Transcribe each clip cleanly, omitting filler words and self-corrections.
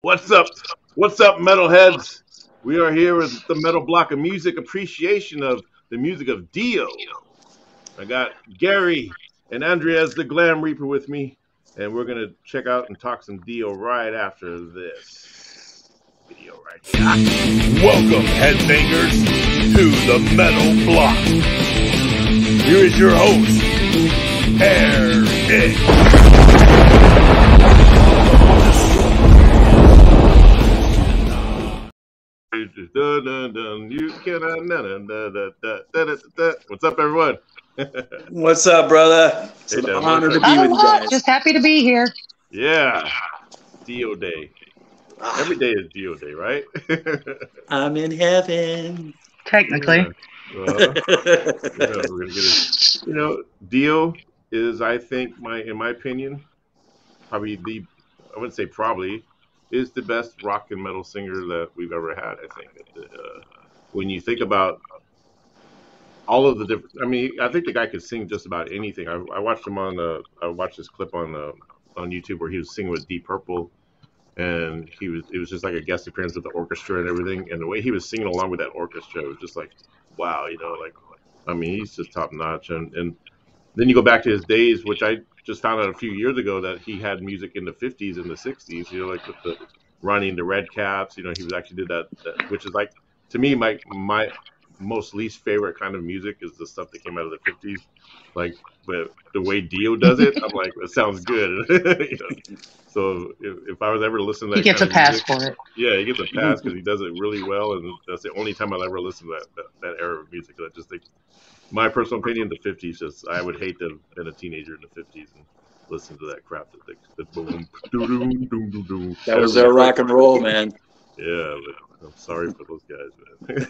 What's up? What's up, metalheads? We are here with the Metal Block of Music appreciation of the music of Dio. I got Gary and Andrea as the Glam Reaper with me, and we're gonna check out and talk some Dio right after this video right here. Welcome, headbangers, to the Metal Block. Here is your host, Eric. You What's up, everyone? What's up, brother? It's an honor to be with you guys. Just happy to be here. Yeah, Dio Day. Every day is Dio Day, right? I'm in heaven. Technically. We're gonna get it. Dio is, I think, in my opinion, probably I wouldn't say probably, is the best rock and metal singer that we've ever had. I think when you think about all of the different, I think the guy could sing just about anything. I watched him I watched this clip on YouTube where he was singing with Deep Purple, and it was just like a guest appearance with the orchestra and everything. And the way he was singing along with that orchestra was just like, wow, he's just top notch. And then you go back to his days, which I just found out a few years ago that he had music in the 50s and the 60s, like with the Ronnie and the Red Caps, he was actually did that, which is like, to me, my most least favorite kind of music is the stuff that came out of the 50s. Like, but the way Dio does it, I'm like, it sounds good. So if I was ever to listen to that, he gets a pass for it. Yeah, he gets a pass because he does it really well, and that's the only time I'll ever listen to that era of music. I just think, my personal opinion, the 50s, I would hate to have been a teenager in the 50s and listen to that crap. That boom, doom. That was their rock and roll, man. Yeah, but I'm sorry for those guys, man.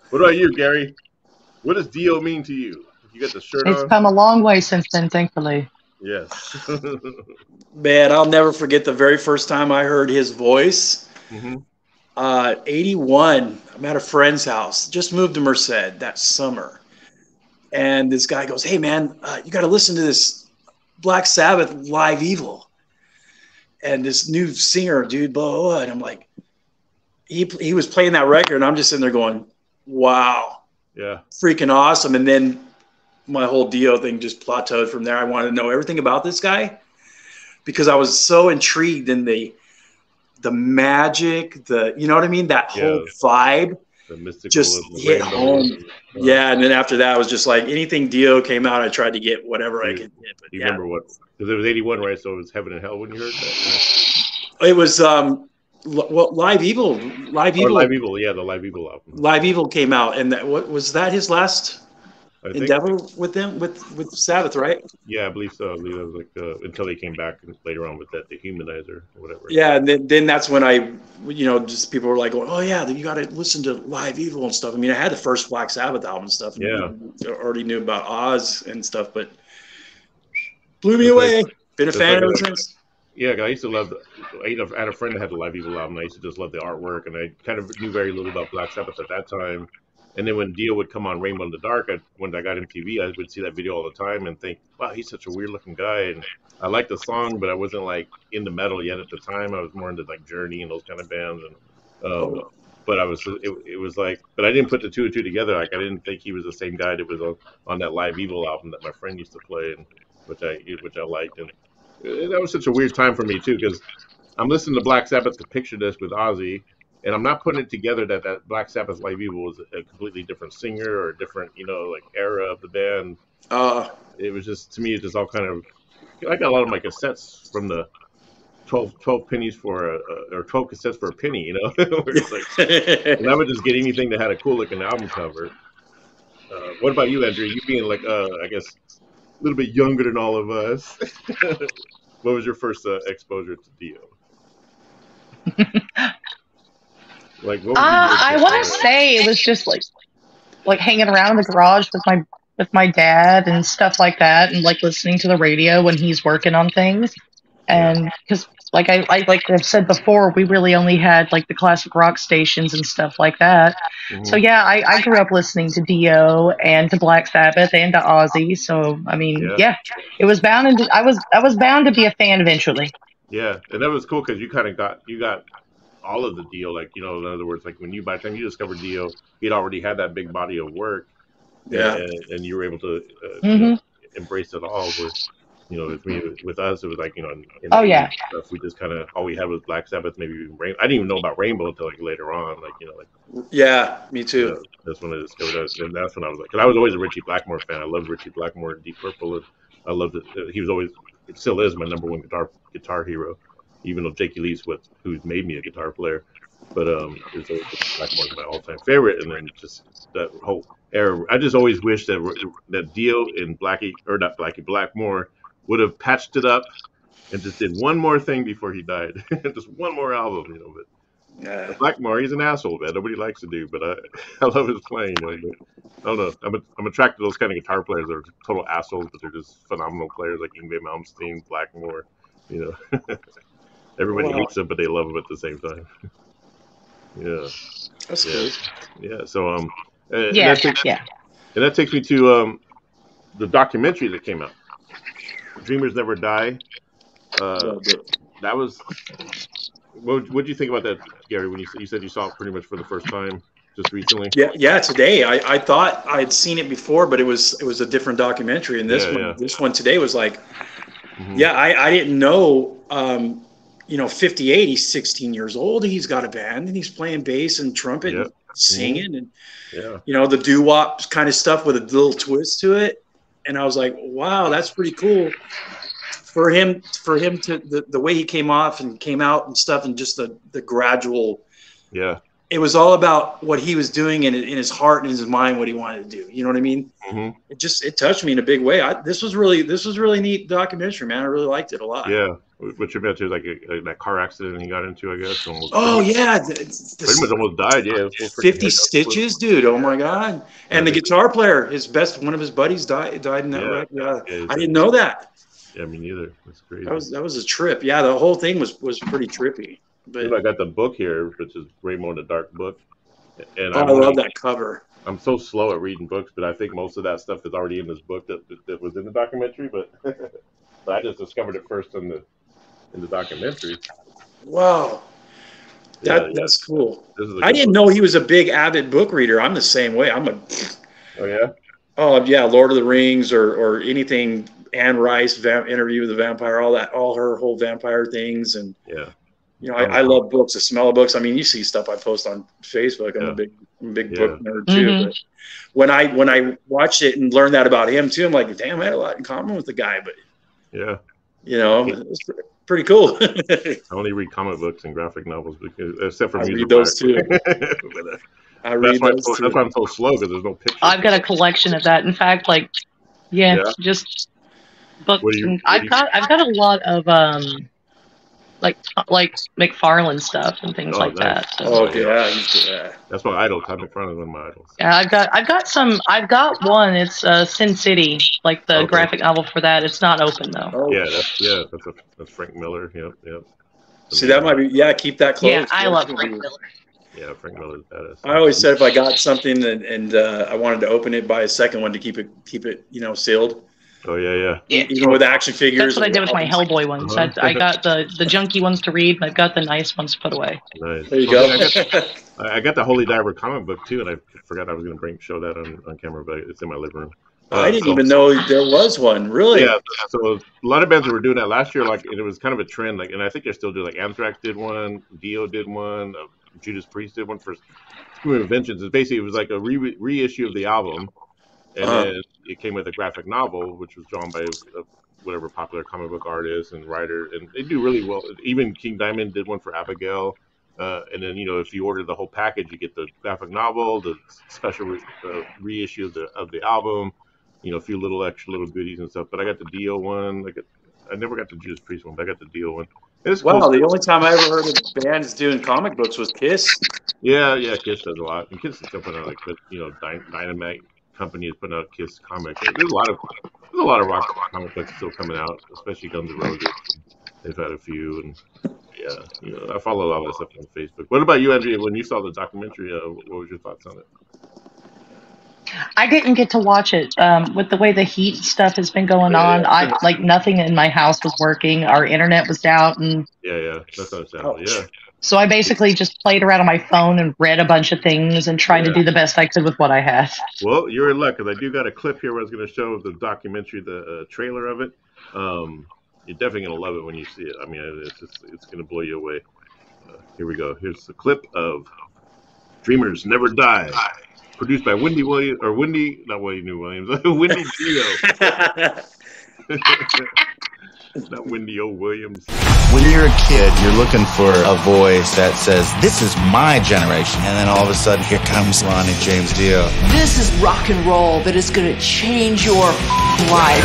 What about you, Gary? What does Dio mean to you? You got the shirt on? It's come a long way since then, thankfully. Yes. Man, I'll never forget the very first time I heard his voice. 81, I'm at a friend's house. Just moved to Merced that summer. And this guy goes, hey, man, you got to listen to this Black Sabbath Live Evil. And this new singer, dude, blah, blah, blah. And I'm like, he was playing that record, and I'm just sitting there going, wow. Yeah. Freaking awesome. And then my whole Dio thing just plateaued from there. I wanted to know everything about this guy because I was so intrigued in the magic, you know what I mean? That whole vibe. The mystical just hit home. Yeah, and then after that, I was just like, anything Dio came out, I tried to get whatever I could get. But you remember what? Because it was 81, right? So it was Heaven and Hell when you heard that? It was Live Evil. Live Evil, yeah, the Live Evil album. Live Evil came out, and what was that his last endeavor with them, with Sabbath, right? Yeah, I believe so. I believe it was like until they came back later on with that Dehumanizer or whatever. Yeah, and then that's when I, just people were like going, oh yeah, you got to listen to Live Evil and stuff. I mean, I had the first Black Sabbath album and stuff. And yeah, already knew about Oz and stuff, but blew me away. Been a fan ever since. Yeah, I used to love. I had a friend that had the Live Evil album. I used to just love the artwork, and I kind of knew very little about Black Sabbath at that time. And then when Dio would come on Rainbow in the Dark, when I got MTV, I would see that video all the time and think, wow, he's such a weird-looking guy. And I liked the song, but I wasn't like into metal yet at the time. I was more into like Journey and those kind of bands. And but it was like, but I didn't put the two and two together. Like I didn't think he was the same guy that was on that Live Evil album that my friend used to play, and which I liked. And that was such a weird time for me too, because I'm listening to Black Sabbath, the picture disc with Ozzy, and I'm not putting it together that Black Sabbath Live Evil was a completely different singer or a different, like era of the band. It was just, to me, it's just all kind of, I got a lot of my cassettes from the 12 pennies or 12 cassettes for a penny, where it's like, and I would just get anything that had a cool looking album cover. What about you, Andrew? You being like, I guess, a little bit younger than all of us. What was your first exposure to Dio? Like, what I want to say it was just like hanging around in the garage with my dad and stuff like that, and like listening to the radio when he's working on things. And because like I've said before, we really only had like the classic rock stations and stuff like that. Mm-hmm. So yeah, I grew up listening to Dio and to Black Sabbath and to Ozzy. So I mean, yeah it was bound, and I was bound to be a fan eventually. Yeah, and that was cool because you got all of the Dio. Like in other words, like when by the time you discovered Dio, he'd already had that big body of work, Yeah. and you were able to Hmm. embrace it all. Where with me with us, it was like in the Oh '80s yeah. stuff, we just kind of all we had was Black Sabbath, maybe even Rainbow. I didn't even know about Rainbow until like later on, like Yeah, me too. that's when I discovered it, and that's when I was like, because I was always a Richie Blackmore fan. I loved Richie Blackmore and Deep Purple, and I loved it. He was always, it still is my number one guitar hero, even though Jakey Lee's who's made me a guitar player. But it's always Richie Blackmore's my all time favorite, and then just that whole era. I just always wish that Dio and Blackmore would have patched it up and just did one more thing before he died, just one more album, But Yeah. Blackmore, he's an asshole, man. Nobody likes to do, but I love his playing. But I don't know. I'm attracted to those kind of guitar players that are total assholes, but they're just phenomenal players, like Yngwie Malmsteen, Blackmore. You know, everybody Wow. hates them, but they love them at the same time. Yeah, That's yeah, good. yeah. So and Yeah. and that takes me to the documentary that came out, Dreamers Never Die. Loved it. That was what did you think about that, Gary? When you said you saw it pretty much for the first time just recently? Yeah, yeah. Today, I thought I'd seen it before, but it was a different documentary, and Yeah. this one today was like, Hmm. yeah, I didn't know. 58. He's 16 years old. He's got a band, and he's playing bass and trumpet Yep. and singing, and Yeah. the doo wop kind of stuff with a little twist to it. And I was like, wow, that's pretty cool for him. For him to the way he came off and came out and stuff, and just the gradual. Yeah. It was all about what he was doing in his heart and his mind, what he wanted to do. You know what I mean? Hmm. It touched me in a big way. This was really neat documentary, man. I really liked it a lot. Yeah. What you're about to like that car accident he got into, I guess. Oh yeah, pretty much almost died. Yeah. It was 50 stitches, dude. Oh my god! And the guitar player, one of his buddies died in that wreck. Yeah, I didn't know that. Yeah, me neither. That's crazy. That was a trip. Yeah, the whole thing was pretty trippy. But I got the book here, which is Rainbow in the Dark book, and I love that cover. I'm so slow at reading books, but I think most of that stuff is already in this book that was in the documentary. But but I just discovered it first in the documentary. Wow, that's cool. I didn't know he was a big avid book reader. I'm the same way. Oh yeah. Oh yeah, Lord of the Rings or anything. Anne Rice, Interview with the Vampire, all her whole vampire things, and yeah. I love books. The smell of books. I mean, you see stuff I post on Facebook. I'm a big book nerd too. Mm-hmm. But when I watched it and learned that about him too, I'm like, damn, I had a lot in common with the guy. But yeah, it was pretty cool. I only read comic books and graphic novels except for I music. read those too. I read those too. That's why I'm so slow, because there's no pictures. I've got a collection of that. In fact, just books. I've got a lot of like McFarlane stuff and things like that. So. Oh yeah, that's my idol. Todd McFarlane is one of my idols. Yeah, I've got one. It's Sin City, like the graphic novel for that. It's not open though. Oh. That's Frank Miller. Yep. See, that might be keep that close. Yeah, I love Frank Miller. Yeah, Frank Miller's badass. I always said if I got something and I wanted to open it, buy a second one to keep it sealed. Oh yeah. Even with action figures. That's what I did with my Hellboy ones. I got the junky ones to read, and I've got the nice ones to put away. Nice. There you go. I got the Holy Diver comic book too, and I forgot I was going to show that on camera, but it's in my living room. I didn't even know there was one. Really? Yeah. So a lot of bands that were doing that last year, and it was kind of a trend. And I think they're still doing. Like Anthrax did one, Dio did one, Judas Priest did one for Screaming Vengeance. It was like a reissue of the album. And then it came with a graphic novel, which was drawn by whatever popular comic book artist and writer, and they do really well. Even King Diamond did one for Abigail, and then if you order the whole package, you get the graphic novel, the special reissue of the album, a few extra little goodies and stuff. But I got the Dio one. I never got the Judas Priest one, but I got the Dio one. Wow, the only time I ever heard of bands doing comic books was Kiss. Yeah, Kiss does a lot, and Kiss is still putting out Dynamite Company is putting out Kiss comics. There's a lot of rock comic books still coming out, especially Guns N' Roses. They've had a few, and I follow a lot of that stuff on Facebook. What about you, Andrea? When you saw the documentary, what was your thoughts on it? I didn't get to watch it. With the way the heat stuff has been going on, I like nothing in my house was working. Our internet was out, and Yeah, that's understandable. Yeah. so I basically just played around on my phone and read a bunch of things and tried to do the best I could with what I had. Well, you're in luck because I do got a clip here where I was going to show the documentary, the trailer of it. You're definitely going to love it when you see it. I mean, it's going to blow you away. Here we go. Here's the clip of Dreamers Never Die, produced by Wendy Williams, or Wendy, not Wendy Williams, Wendy Dio. Not Wendy O. Williams. When you're a kid, you're looking for a voice that says, this is my generation. And then all of a sudden, here comes Ronnie James Dio. This is rock and roll that is going to change your life.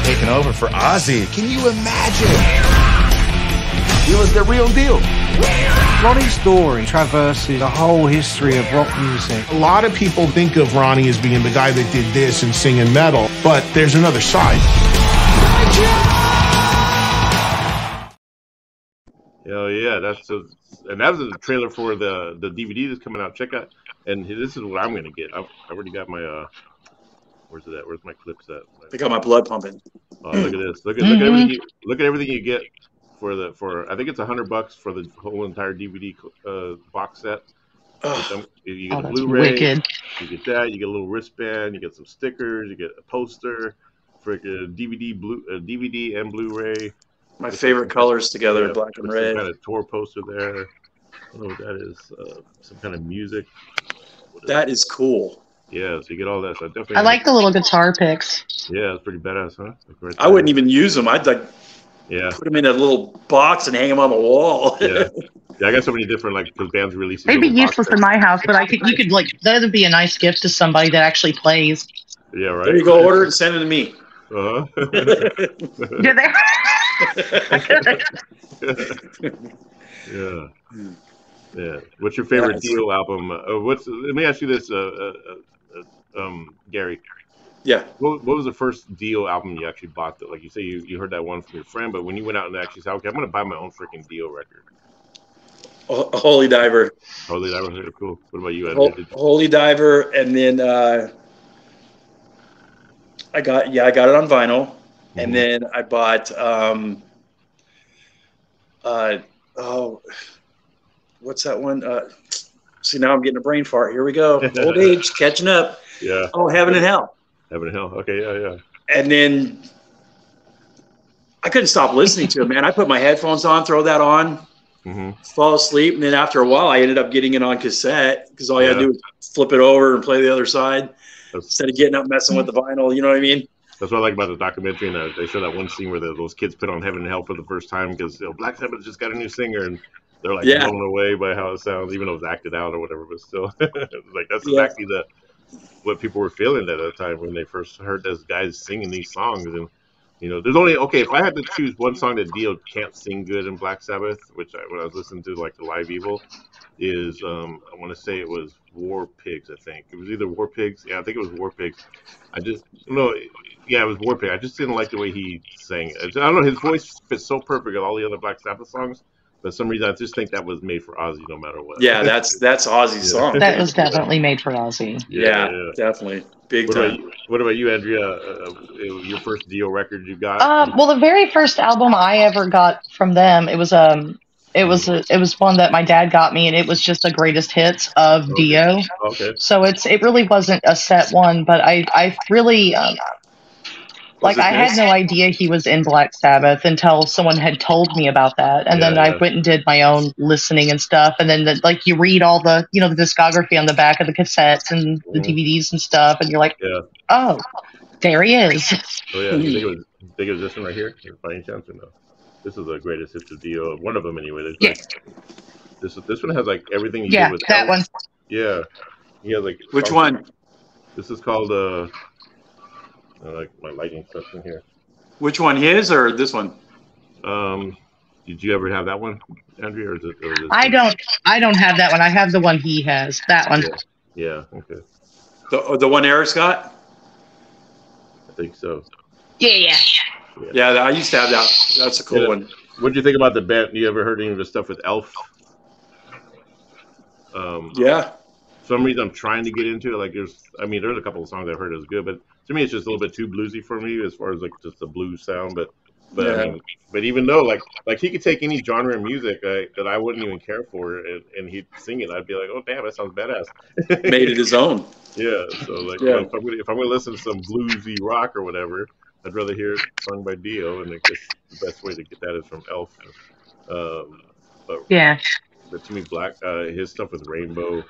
Taking over for Ozzy. Can you imagine? He was the real deal. Ronnie's story traverses the whole history of rock music. A lot of people think of Ronnie as being the guy that did this and singing metal, but there's another side. Hell yeah, and that was the trailer for the DVD that's coming out. Check out, and this is what I'm gonna get. I've already got my where's it at? Where's my clips at? I got my blood pumping. Oh, look at this! Look at everything you get for I think it's $100 for the whole entire DVD box set. You get a Blu-ray, wicked. you get that, you get a little wristband, you get some stickers, you get a poster, freaking DVD and Blu-ray. My favorite colors together, black and red. Some kind of tour poster there. I don't know what that is. Some kind of music. That is cool. Yeah, so you get all that. So definitely. I like the little guitar picks. Yeah, it's pretty badass, huh? Like I wouldn't even use them. I'd like put them in a little box and hang them on the wall. Yeah, I got so many different because bands release. They'd be useless in my house, but you could like that would be a nice gift to somebody that actually plays. Yeah, right. There you go. Order it and send it to me. Do they? Yeah. What's your favorite Dio album? Let me ask you this, Gary. Yeah. What was the first Dio album you actually bought? That, like you say, you heard that one from your friend, but when you went out and actually said, "Okay, I'm going to buy my own freaking Dio record." Holy Diver. Holy Diver, very cool. What about you, Andrew? Holy Diver, and then I got it on vinyl, and then I bought what's that one? See, now I'm getting a brain fart. Here we go. Old age catching up. Yeah. Oh, Heaven and Hell. Heaven and Hell. Okay, yeah. And then I couldn't stop listening to it, man. I put my headphones on, throw that on, fall asleep, and then after a while, I ended up getting it on cassette because all you had to do was flip it over and play the other side instead of getting up messing with the vinyl. You know what I mean? That's what I like about the documentary. And they show that one scene where those kids put on Heaven and Hell for the first time because Black Sabbath just got a new singer, and they're like blown away by how it sounds, even though it was acted out or whatever. But still, like that's exactly what people were feeling at that time when they first heard those guys singing these songs. And there's only if I had to choose one song that Dio can't sing good in Black Sabbath, which when I was listening to like the Live Evil, is I want to say it was War Pigs. I think it was either War Pigs. Yeah, I think it was War Pigs. It was War Pigs. I just didn't like the way he sang it. I don't know. His voice fits so perfect with all the other Black Sabbath songs. But for some reason, I just think that was made for Ozzy, no matter what. Yeah, that's Ozzy's song. That was definitely made for Ozzy. Yeah, definitely, big time. What about you, Andrea? Your first Dio record you got? Well, the very first album I ever got from them, it was one that my dad got me, and it was just the greatest hits of Dio. Okay. So it really wasn't a set one, but I really. I had no idea he was in Black Sabbath until someone had told me about that. And then I went and did my own listening and stuff. And then you read all the, the discography on the back of the cassettes and the DVDs and stuff. And you're like, oh, there he is. Oh, yeah. You think it was this one right here? By any chance or no? This is the greatest hits of Dio. One of them anyway. This one has like everything you did with that one. Yeah. He has like. Which one? This is called I like my lighting stuff in here. Which one, his or this one? Did you ever have that one, Andrea, or is it? I don't have that one. I have the one he has. That one. Yeah. Okay. The one Eric's got? I think so. Yeah. Yeah, I used to have that. That's a cool one. What do you think about the band? You ever heard any of the stuff with Elf? Yeah. some reason I'm trying to get into it. Like there's a couple of songs I've heard is good, but to me it's just a little bit too bluesy for me as far as like just the blues sound. But Yeah. I mean, but even though like he could take any genre of music that I wouldn't even care for, and he'd sing it, I'd be like, oh damn, that sounds badass. Made it his own. Yeah. So like, Yeah. if I'm gonna listen to some bluesy rock or whatever, I'd rather hear it sung by Dio, and I guess the best way to get that is from Elf. But Yeah. But to me, his stuff with Rainbow.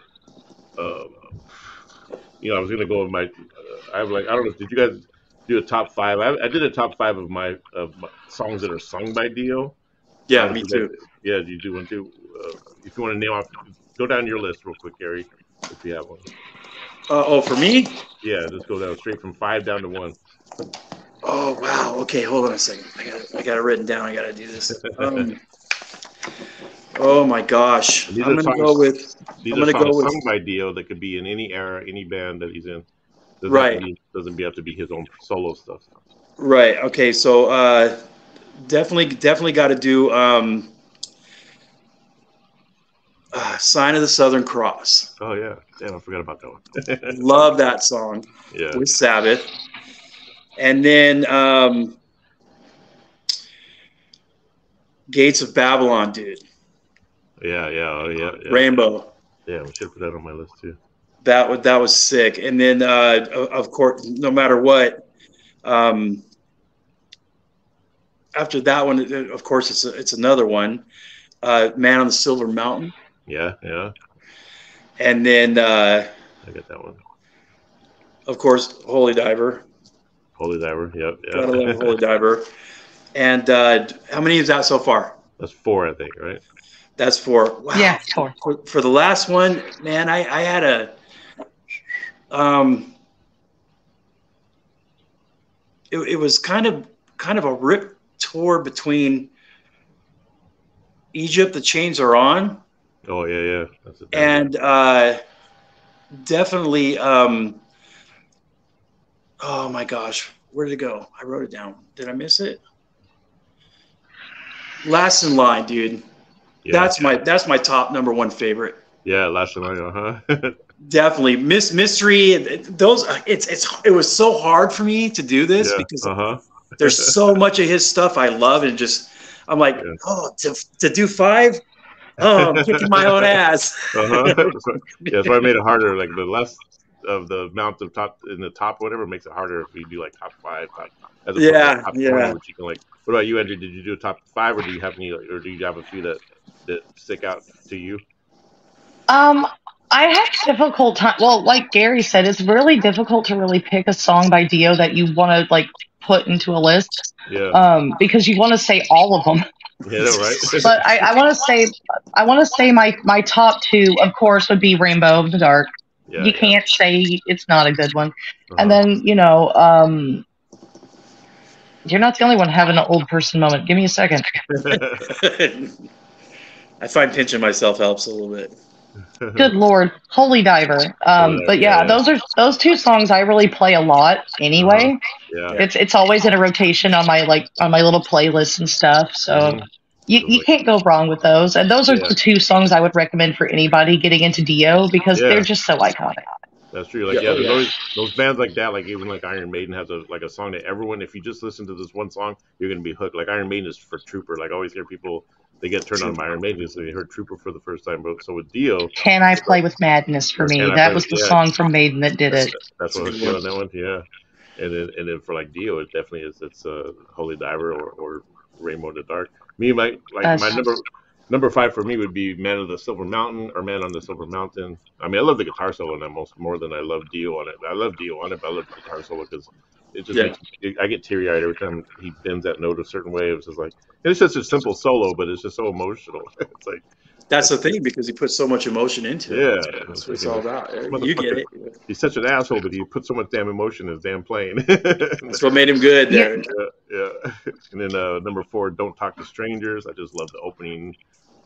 I was gonna go with my. I don't know. Did you guys do a top 5? I did a top 5 of my songs that are sung by Dio. Yeah, me too. Yeah, you do one too. If you want to name off, go down your list real quick, Gary, if you have one. For me? Yeah, just go down straight from 5 down to 1. Oh wow. Okay, hold on a second. I got it written down. I got to do this. Oh my gosh. I'm gonna go with. These are songs sung by Dio that could be in any era, any band that he's in. Doesn't have to be his own solo stuff. Right. Okay. So definitely got to do "Sign of the Southern Cross." Oh yeah, damn, I forgot about that one. Love that song. Yeah. With Sabbath, and then "Gates of Babylon," dude. Yeah. Rainbow. Yeah, we should put that on my list too. That was sick. And then of course, no matter what, after that one, of course, it's another one. "Man on the Silver Mountain." Yeah. And then I got that one. Of course, "Holy Diver." Yep. Gotta love "Holy Diver." And how many is that so far? That's 4, I think, right? That's 4. Wow. Yeah, 4. For the last one, man, I had a it was kind of a rip tour between "Egypt, the Chains Are On." Oh yeah. That's and definitely oh my gosh, where did it go? I wrote it down. Did I miss it? "Last in Line," dude. Yeah. That's my top number 1 favorite. Yeah, "Last in Line," Definitely. Mystery. Those it was so hard for me to do this because there's so much of his stuff I love, and just I'm like, to do 5. Oh, I'm kicking my own ass. So I made it harder. Like the less of the amount of top in the top, whatever, makes it harder if we do like top 5. As opposed to top 20, which you can like. What about you, Andrew? Did you do a top 5, or do you have any, or do you have a few that stick out to you? I have a difficult time. Well, like Gary said, it's really difficult to really pick a song by Dio that you want to like put into a list. Yeah. Because you want to say all of them. Yeah, right. But I want to say my top 2, of course, would be "Rainbow in the Dark." Yeah, you can't say it's not a good one. And then you're not the only one having an old person moment. Give me a second. I find pinching myself helps a little bit. Good Lord, "Holy Diver." But yeah, those 2 songs I really play a lot anyway. Yeah. It's always in a rotation on my little playlist and stuff. So you can't go wrong with those. And those are the 2 songs I would recommend for anybody getting into Dio because they're just so iconic. That's true. Like there's always those bands like that. Like even like Iron Maiden has a song that everyone, if you just listen to this one song, you're gonna be hooked. Like Iron Maiden is for Trooper. Like I always hear people, they get turned on by Iron Maiden because they heard Trooper for the first time. But so with Dio, "Can I Play with Madness" for me. That was the song from Maiden that did it. That's what I was feeling that one. Yeah. And then for like Dio, it definitely is. It's "Holy Diver" or "Rainbow in the Dark." My number 5 for me would be "Man of the Silver Mountain" or "Man on the Silver Mountain." I mean, I love the guitar solo on that more than I love Dio on it. I love Dio on it, but I love the guitar solo because it just makes I get teary eyed every time he bends that note a certain way. It's just like it's just a simple solo, but it's just so emotional. It's like that's the thing because he puts so much emotion into it. Yeah, that's what it's all about. You get it. He's such an asshole, but he put so much damn emotion in his damn playing. That's what made him good there. Yeah. And then number 4, "Don't Talk to Strangers." I just love the opening.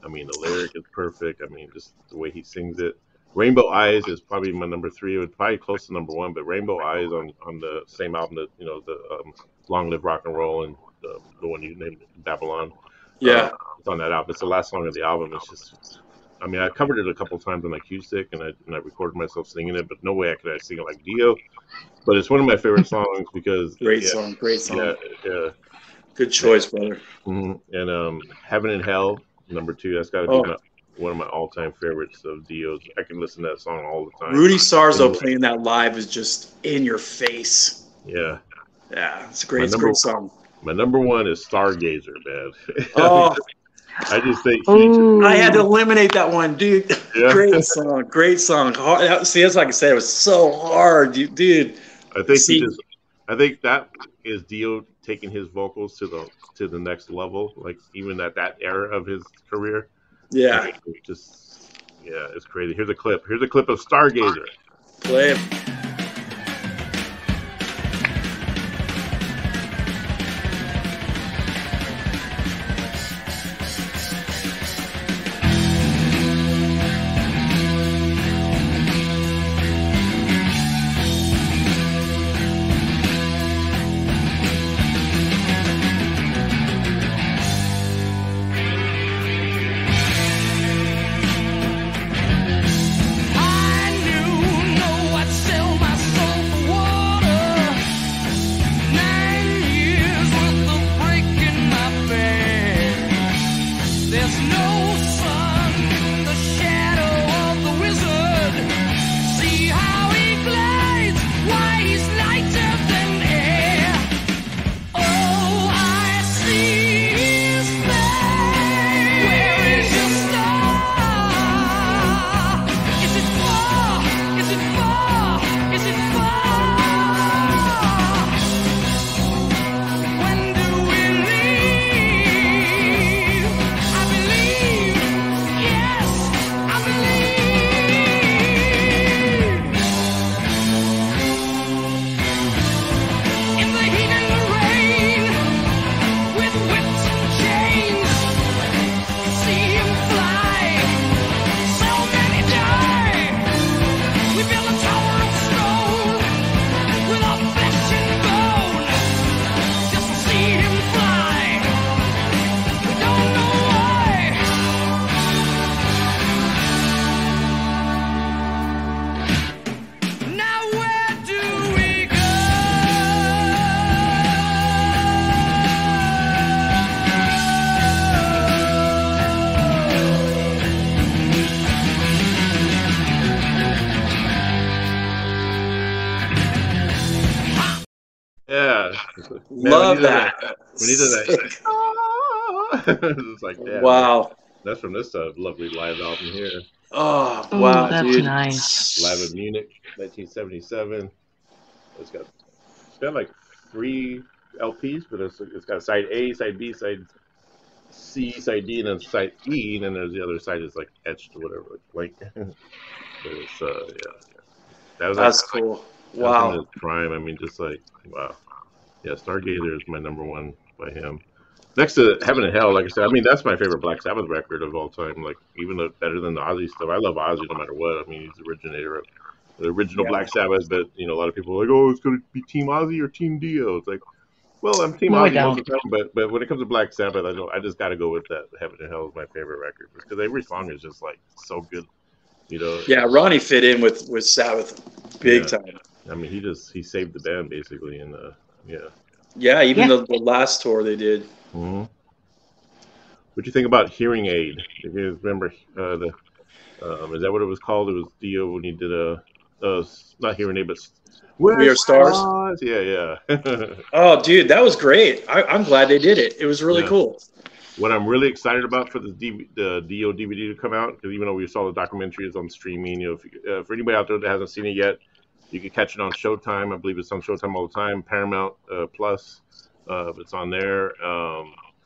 I mean, the lyric is perfect. I mean, just the way he sings it. "Rainbow Eyes" is probably my number 3. It was probably close to number 1, but "Rainbow Eyes" on the same album that the "Long Live Rock and Roll" and the one you named "Babylon." Yeah, it's on that album. It's the last song of the album. It's just, I mean, I covered it a couple times on like acoustic, and I recorded myself singing it, but no way I could sing it like Dio. But it's one of my favorite songs because Great yeah, song, great song. yeah, Good choice, brother. and Heaven and Hell, number 2. That's got to be one of my all-time favorites of Dio's. I can listen to that song all the time. Rudy Sarzo playing that live is just in your face. Yeah, yeah, it's a great song. My number 1 is Stargazer, man. Oh. I just think I had to eliminate that one, dude. Yeah. Great song. Hard. See, that's like I said, it was so hard, dude. I think that is Dio taking his vocals to the next level, like even at that era of his career. Yeah, it's crazy. Here's a clip of Stargazer. Play it. Love that. When he did that, it's like, yeah, wow. That's from this lovely live album here. Oh, wow, that's dude. nice. Live in Munich, 1977. It's got like 3 LPs, but it's got side A, side B, side C, side D, and then side E, and then there's the other side is like etched or whatever, like. It's that's cool. Wow. His prime. I mean, just like wow. Yeah, Stargazer is my number 1 by him. Next to Heaven and Hell, like I said, I mean that's my favorite Black Sabbath record of all time. Like even better than the Ozzy stuff. I love Ozzy no matter what. I mean he's the originator of the original Black Sabbath. But you know a lot of people are like, oh, it's going to be Team Ozzy or Team Dio. It's like, well, I'm Team Ozzy most of the time, but when it comes to Black Sabbath, I just got to go with that. Heaven and Hell is my favorite record because every song is just like so good. You know. Yeah, Ronnie fit in with Sabbath big time. I mean he saved the band basically, and Yeah, even the last tour they did. Mm-hmm. What'd you think about Hearing Aid? If you remember, is that what it was called? It was Dio when he did not Hearing Aid, but We Are Stars. Yeah. Oh, dude, that was great. I'm glad they did it. It was really cool. What I'm really excited about for the Dio DVD to come out, because even though we saw the documentary is on streaming, you know, for anybody out there that hasn't seen it yet, you can catch it on Showtime. I believe it's on Showtime all the time. Paramount Plus, it's on there.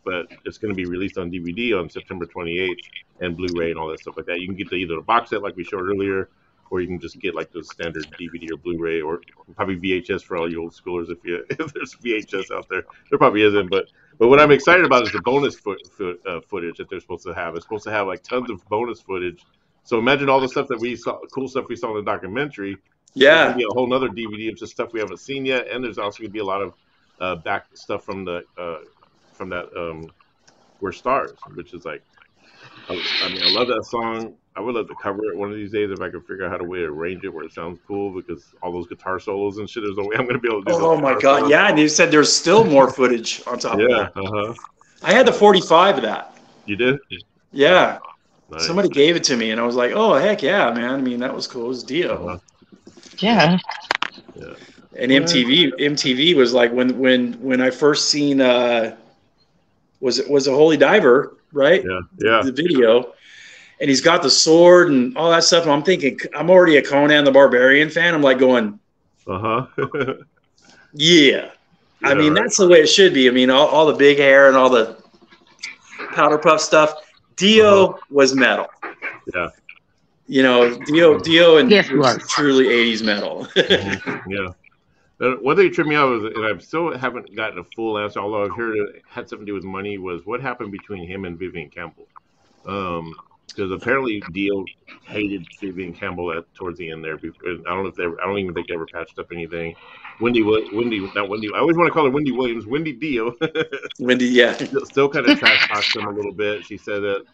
But it's going to be released on DVD on September 28th and Blu-ray and all that stuff like that. You can get either the box set like we showed earlier, or you can just get like the standard DVD or Blu-ray, or probably VHS for all you old schoolers if there's VHS out there. There probably isn't, but what I'm excited about is the bonus footage that they're supposed to have. It's supposed to have like tons of bonus footage. So imagine all the stuff that we saw, cool stuff we saw in the documentary. Yeah, there's gonna be a whole nother DVD of just stuff we haven't seen yet, and there's also gonna be a lot of back stuff from that We're Stars, which is like, I mean, I love that song. I would love to cover it one of these days if I could figure out how to way to arrange it where it sounds cool, because all those guitar solos and shit, there's no way I'm going to be able to do Oh my God. solos. Yeah. And you said there's still more footage on top of that. I had the 45 of that. You did? Yeah. Nice. Somebody gave it to me, and I was like, "Oh heck yeah, man!" I mean, that was cool. It was Dio. Yeah. Yeah. And MTV was like when I first seen was a Holy Diver, right? Yeah. The video, and he's got the sword and all that stuff. And I'm thinking, I'm already a Conan the Barbarian fan. I'm like going, yeah. I mean, that's the way it should be. I mean, all the big hair and all the powder puff stuff. Dio was metal. Yeah. You know, Dio and Yes, was truly 80s metal. Yeah. One thing that tripped me out was, and I still haven't gotten a full answer, although I've heard it had something to do with money, was what happened between him and Vivian Campbell. Because apparently Dio hated Vivian Campbell towards the end there. I don't even think they ever patched up anything. Wendy, not Wendy. I always want to call her Wendy Williams. Wendy Dio. Wendy, yeah. Still kind of trash talks him a little bit. She said that,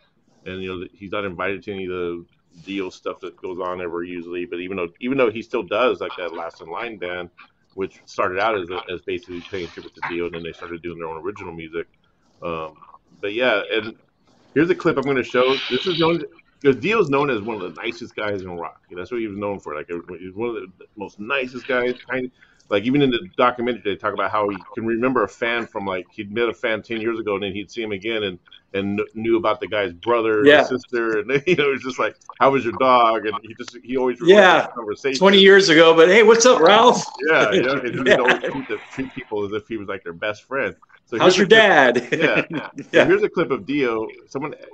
and he's not invited to any of the Dio stuff that goes on ever usually. But even though he still does like that Last in Line band, which started out as basically paying tribute to Dio, and then they started doing their own original music. But yeah, and here's a clip I'm going to show. This is known because Dio's known as one of the nicest guys in rock. That's what he was known for. Like, he's one of the most nicest guys. Like, even in the documentary, they talk about how he can remember a fan from, like, he'd met a fan 10 years ago, and then he'd see him again and knew about the guy's brother and sister. And, it was just like, how was your dog? And he always remembered the conversation. 20 years ago, but hey, what's up, Ralph? Yeah, and he would always treat people as if he was like their best friend. So how's your dad? So here's a clip of Dio.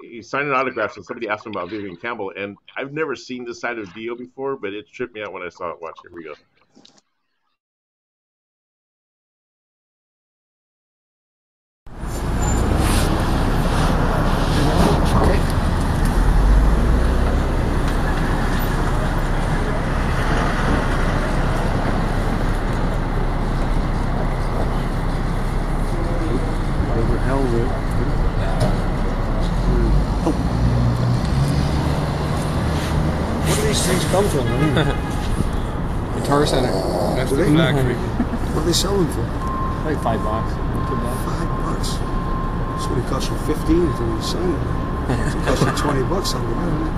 He's signing autographs, and somebody asked him about Vivian Campbell, and I've never seen this side of Dio before, but it tripped me out when I saw it. Watch, here we go. Come from Guitar Center. That's the factory. What are they selling for? Like $5. $5. So it cost you 15 for the sign. It cost you $20 on the way.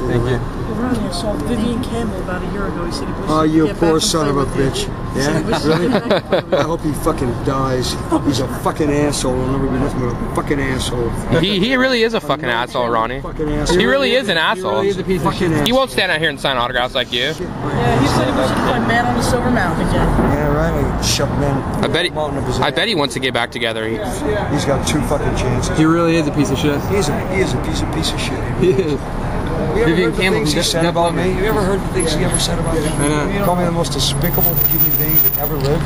Thank you. Ronnie, I saw Vivian Campbell about a year ago. He said he was. Oh, you poor son of a bitch. Yeah, really? I hope he fucking dies. He's a fucking asshole. I'll never be nothing but a fucking asshole. He really is a fucking asshole, Ronnie. He really is an asshole. He won't stand out here and sign autographs like you. Yeah, he said he was going man on the Silver Mountain again. Yeah, right. He shoved man. I bet he wants to get back together. He's got 2 fucking chances. He really is a piece of shit. He is a piece of shit. He is. Vivian Campbell he said about me. You ever heard the things he ever said about me? I You called me the most despicable human being that ever lived.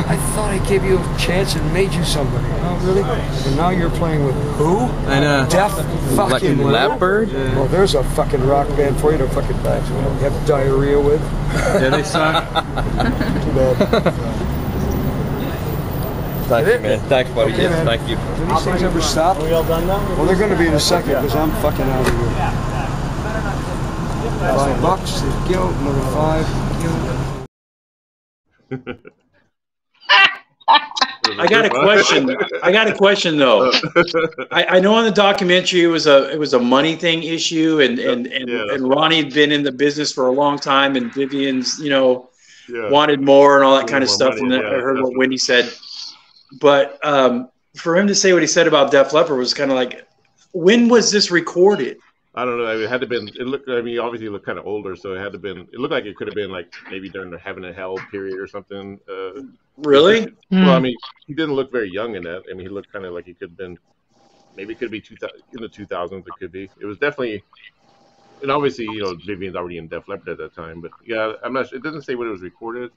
I thought I gave you a chance and made you somebody. Oh, really? And now you're playing with who? I know. Deaf fucking Leopard? Well, there's a fucking rock band for you to fucking have diarrhea with. Yeah, they suck. Too bad. Thank you, man. Thanks, buddy. Okay, yes, man. thank you. Do these things ever stop? Are we all done now? Well, they're going to be in a second because I'm fucking out of here. $5, thank you. Another 5. I got a question though. I know on the documentary it was a money thing issue, and Ronnie had been in the business for a long time, and Vivian's wanted more and all that kind of stuff. Money, and I heard what Wendy said, but for him to say what he said about Def Leppard was kind of like, when was this recorded? I don't know. I mean, it had to been. It looked. I mean, obviously, it looked kind of older, so it had to been. It looked like it could have been like maybe during the Heaven and Hell period or something. Really? Well, I mean, he didn't look very young in that. I mean, he looked kind of like he could have been. Maybe it could be in the 2000s. It could be. It was definitely. And obviously, Vivian's already in Def Leppard at that time. But yeah, I'm not. It doesn't say when it was recorded.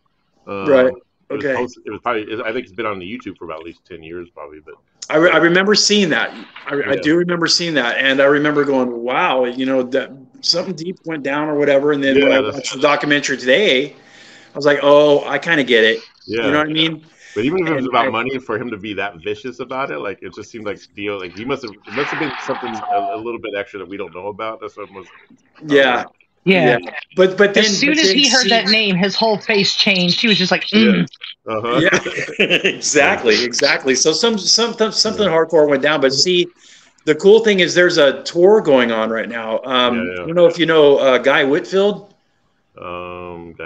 Right. Okay. It was probably. I think it's been on the YouTube for about at least 10 years, probably. But I remember seeing that. I do remember seeing that, and I remember going, "Wow, that something deep went down or whatever." And then when I watched the documentary today, I was like, "Oh, I kind of get it." Yeah. You know what I mean? But even if it was about money, for him to be that vicious about it, like it just seemed like Dio, like it must have been something a little bit extra that we don't know about. That's what was. Yeah. Yeah. But then as soon as he heard that name, his whole face changed. He was just like, mm. Yeah, exactly. So something hardcore went down. But see, the cool thing is there's a tour going on right now. I don't know if you know Guy Whitfield.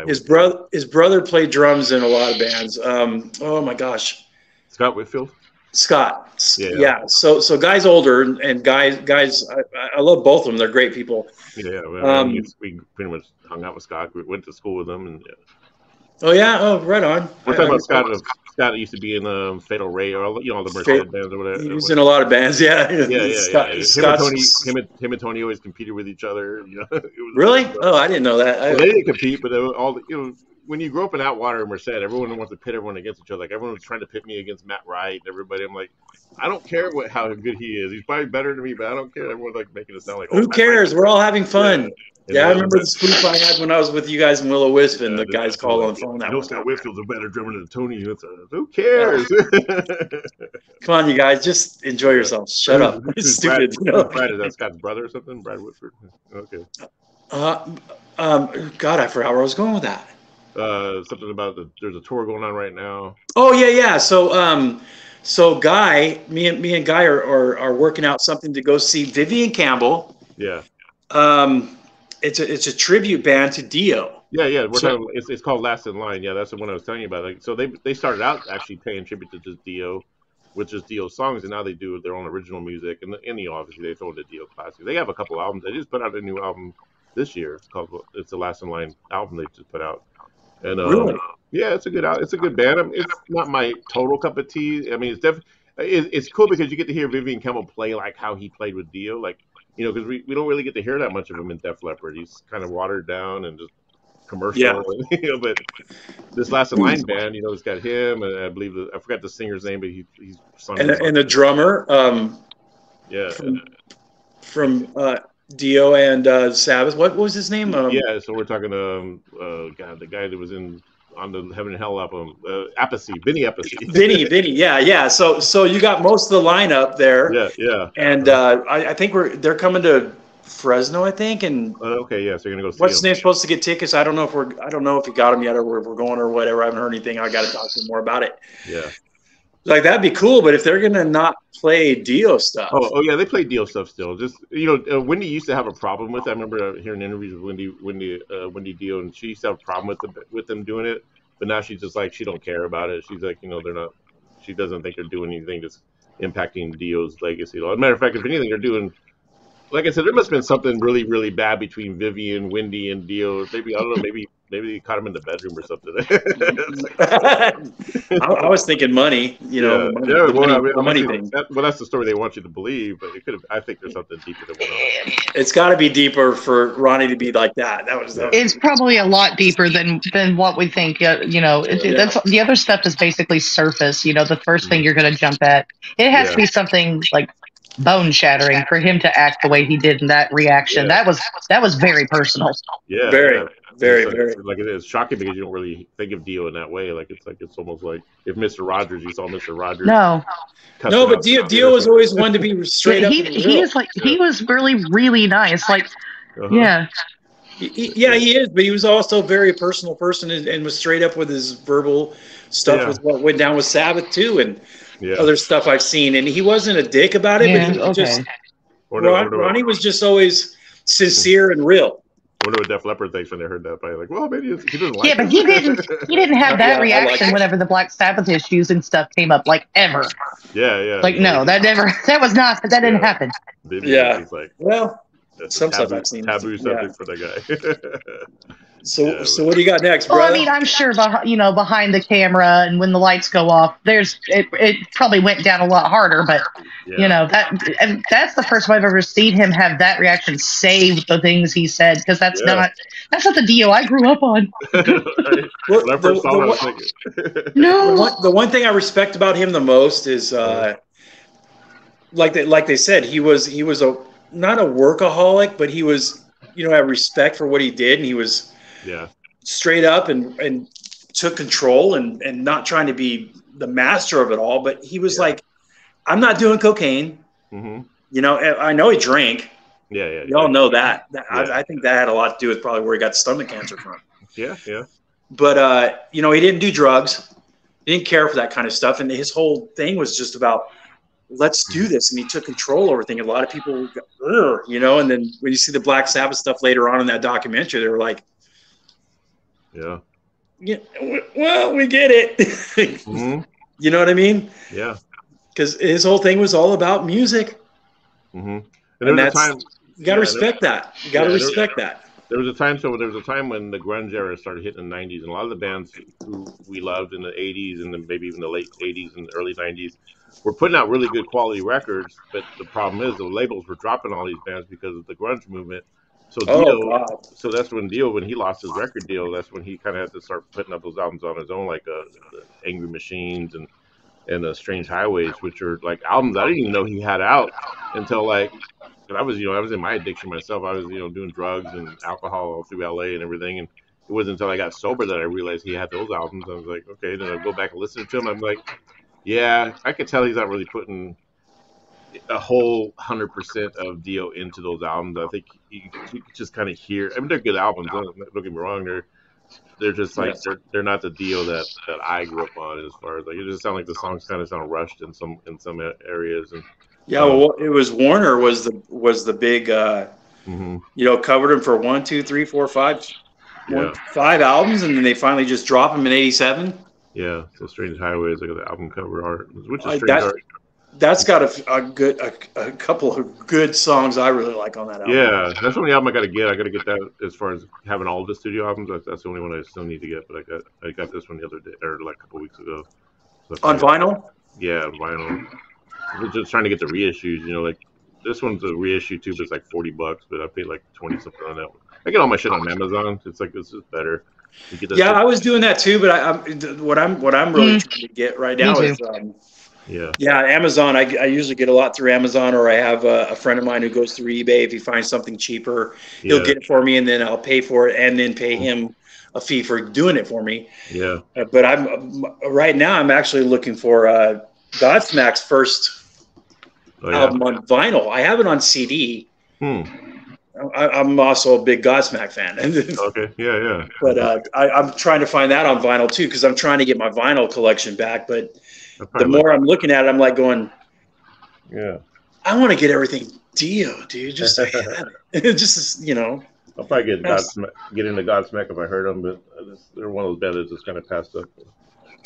His brother played drums in a lot of bands. Oh my gosh, Scott Whitfield. Scott. Yeah. So Guy's older, and guys, I love both of them. They're great people. Yeah. Well, we pretty much hung out with Scott. We went to school with them, and Oh yeah. Oh, right on. We're talking about Scott. Scott used to be in Fatal Ray, or all the Mercedes bands or whatever. He was in a lot of bands. Yeah. Him and Tony always competed with each other. Really? Oh, I didn't know that. Well, they didn't compete, but when you grow up in Atwater and Merced, everyone wants to pit everyone against each other. Like everyone was trying to pit me against Matt Wright and everybody. I'm like, I don't care how good he is. He's probably better than me, but I don't care. Everyone's like making it sound like, who cares? We're all having fun. Yeah, I remember the spoof I had when I was with you guys in Willow Wisp, and the guys called on the phone. Scott Whitfield's a better drummer than Tony. Who cares? Come on, you guys, just enjoy yourselves. Shut up. It's stupid. Brad, is that Scott's brother or something? Brad Whitford. Okay. God, I forgot where I was going with that. Something about there's a tour going on right now. Oh yeah. So Guy, me and Guy are working out something to go see Vivian Campbell. Yeah. It's a tribute band to Dio. Yeah. It's called Last in Line. Yeah, that's the one I was telling you about. Like, so they started out actually paying tribute to just Dio, with just Dio songs, and now they do their own original music. And obviously they throw the Dio classics. They have a couple albums. They just put out a new album this year. It's the Last in Line album they just put out. And really? Yeah, it's a good band. It's not my total cup of tea. I mean, it's cool because you get to hear Vivian Campbell play like how he played with Dio, like because we don't really get to hear that much of him in Def Leppard. He's kind of watered down and just commercial. Yeah. But this Last in Line band, it's got him, and I believe I forgot the singer's name, but he's sung and the drummer. From Dio and Sabbath. What was his name? Yeah, so we're talking the guy that was on the Heaven and Hell album, Vinny Appice. Vinny, yeah. So you got most of the lineup there. Yeah. And I think they're coming to Fresno, I think. And okay, yeah. So you're gonna go see what's his them. name supposed to get tickets? I don't know if he got them yet, or we're going or whatever. I haven't heard anything. I got to talk to him more about it. Yeah. Like that'd be cool, but if they're gonna not play Dio stuff, oh yeah, they play Dio stuff still. Just Wendy used to have a problem with it. I remember hearing interviews with Wendy Dio, and she used to have a problem with them doing it. But now she's just like she don't care about it. She's like they're not. She doesn't think they're doing anything that's impacting Dio's legacy. As a matter of fact, if anything, they're doing. Like I said, there must have been something really, really bad between Vivian, Wendy, and Dio. Maybe I don't know. Maybe they caught him in the bedroom or something. I was thinking money. Money thing. That's the story they want you to believe, but it could have. I think there's something deeper that went on. It's got to be deeper for Ronnie to be like that. It's probably a lot deeper than what we think. That's the other stuff is basically surface. The first thing you're going to jump at. It has to be something like bone shattering for him to act the way he did in that reaction. That was very personal. Yeah, very. Like it is shocking because you don't really think of Dio in that way. It's almost like if Mr. Rogers, you saw Mr. Rogers. No, but Dio was always one to be straight up. He was really, really nice. Like, yeah. He is, but he was also a very personal person and was straight up with his verbal stuff with what went down with Sabbath too, and other stuff I've seen. And he wasn't a dick about it, but he was just Ronnie was just always sincere and real. I wonder what Def Leppard thinks when they heard that. Probably like, well, maybe he doesn't like. Yeah, but he didn't have that reaction whenever the Black Sabbath issues and stuff came up, like ever. Yeah. Like no, that didn't happen. He's like, well, some stuff I've seen taboo subject for that guy. So what do you got next, bro? Well, I mean, I'm sure behind the camera and when the lights go off, it probably went down a lot harder. But that's the first time I've ever seen him have that reaction, say the things he said, because that's not the Dio I grew up on. No, the one thing I respect about him the most is like they said, he was not a workaholic, but he was had respect for what he did, and he was straight up and took control and not trying to be the master of it all, but he was like, I'm not doing cocaine. Mm-hmm. You know, I know he drank. Yeah. We all know that. I think that had a lot to do with probably where he got stomach cancer from. Yeah. But, you know, he didn't do drugs. He didn't care for that kind of stuff. And his whole thing was just about, let's do this. And he took control over things. A lot of people, you know, and then when you see the Black Sabbath stuff later on in that documentary, they were like, yeah, well, we get it. Mm-hmm. You know what I mean? Yeah. Because his whole thing was all about music. Mm-hmm. And that's, you got to respect that. You got to respect that. There was a time when the grunge era started hitting in the 90s, and a lot of the bands who we loved in the 80s and then maybe even the late 80s and early 90s were putting out really good quality records. But the problem is the labels were dropping all these bands because of the grunge movement. So so that's when Dio, when he lost his record deal, that's when he kind of had to start putting up those albums on his own, like Angry Machines and Strange Highways, which are like albums I didn't even know he had out until like. I was in my addiction myself. I was, doing drugs and alcohol all through LA and everything. And it wasn't until I got sober that I realized he had those albums. I was like, okay, then I go back and listen to him. I'm like, yeah, I could tell he's not really putting a whole 100% of Dio into those albums. I think you could just kind of hear. I mean, they're good albums. Don't get me wrong. They're just like they're not the Dio that I grew up on. As far as like, it just sound like the songs kind of sound rushed in some areas. And yeah, well, it was Warner was the big, covered him for 1, 2, 3, 4, 5, 5 albums, and then they finally just drop him in '87. Yeah, so Strange Highways, like the album cover art, which is strange art. That's got a couple of good songs I really like on that album. Yeah, that's the only album I got to get. I got to get that as far as having all of the studio albums. That's the only one I still need to get. But I got this one the other day, or like a couple weeks ago. So on vinyl? Yeah, on vinyl. I'm just trying to get the reissues. Like this one's a reissue too, but it's like $40. But I paid like 20 something on that one. I get all my shit on Amazon. It's like this is better. Yeah, I was doing that too, but what I'm really trying to get right now is Amazon. I usually get a lot through Amazon, or I have a friend of mine who goes through eBay. If he finds something cheaper, he'll get it for me, and then I'll pay for it, and then pay him a fee for doing it for me. Yeah. But I'm actually looking for Godsmack's first album on vinyl. I have it on CD. I'm also a big Godsmack fan. Okay, yeah. But I'm trying to find that on vinyl too, because I'm trying to get my vinyl collection back. But the more I'm looking at it, I'm like going, I want to get everything Dio, dude. Just to have it. Just I'll probably get into Godsmack if I heard them, but they're one of those bands that's just kind of passed up.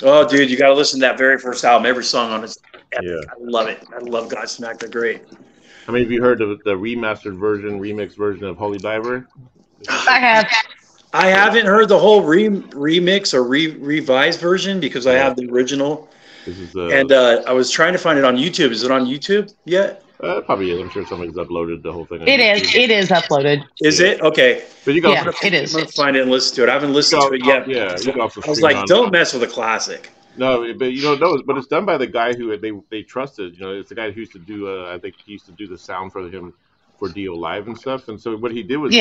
Oh, dude, you got to listen to that very first album. Every song on it is epic. Yeah. I love it. I love Godsmack. They're great. I mean, have you heard of the remastered remix version of Holy Diver? I have. I haven't heard the whole remix or revised version because I have the original. This is and I was trying to find it on YouTube. Is it on YouTube yet? Probably is. I'm sure somebody's uploaded the whole thing. It is. It is uploaded. Is it? Okay. But you got it is. I'm gonna find it and listen to it. I haven't listened to it yet. Yeah. I was like, don't mess with a classic. No, but but it's done by the guy who they trusted. It's the guy who used to do. I think he used to do the sound for him for Dio Live and stuff. And so what he did was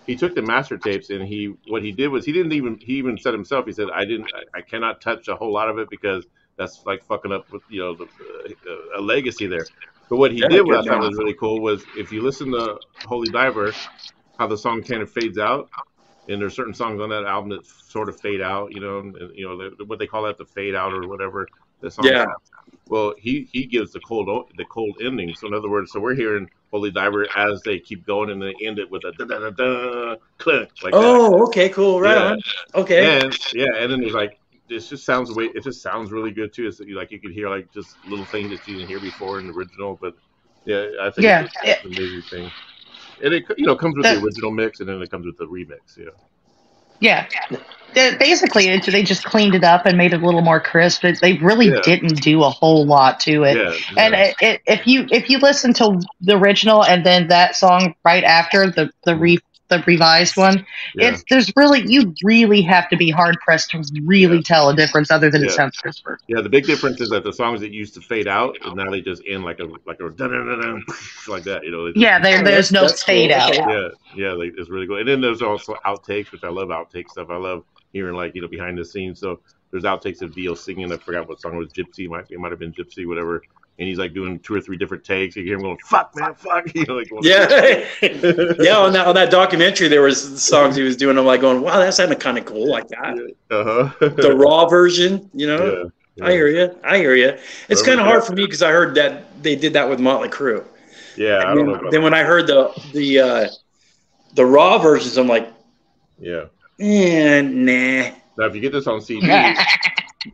he took the master tapes and he even said himself. He said, I cannot touch a whole lot of it because that's like fucking up with a legacy there. But what he did, what I thought was really cool, was if you listen to Holy Diver, how the song kind of fades out, and there's certain songs on that album that sort of fade out, what they call that, the fade out or whatever. The song Well, he gives the cold ending. So in other words, we're hearing Holy Diver as they keep going, and they end it with a da da da da click like that. Oh, okay, cool, right on. Okay. And then there's like. It just sounds really good too. It's like you could hear like just little things that you didn't hear before in the original, but I think it's an amazing thing. And it comes with the original mix, and then it comes with the remix. Yeah. Basically, they just cleaned it up and made it a little more crisp. They really didn't do a whole lot to it. And if you listen to the original and then that song right after the revised one, you really have to be hard pressed to really tell a difference other than it sounds crisper. Yeah, the big difference is that the songs that used to fade out and now they just end like a like that. There's no fade out. It's really good. And then there's also outtakes, which I love outtake stuff. I love hearing behind the scenes. So there's outtakes of Dio singing. I forgot what song it was. Gypsy, it might have been Gypsy, whatever. And he's like doing 2 or 3 different takes. You hear him going, "Fuck, man, fuck." You know, like, yeah, yeah. On that documentary, there was songs he was doing. I'm like going, "Wow, that sounded kind of cool, like that." The raw version, you know. Yeah. I hear you. It's kind of hard for me because I heard that they did that with Motley Crue. Yeah, I don't know. About then when I heard the raw versions, I'm like, yeah, nah. Now, if you get this on CD,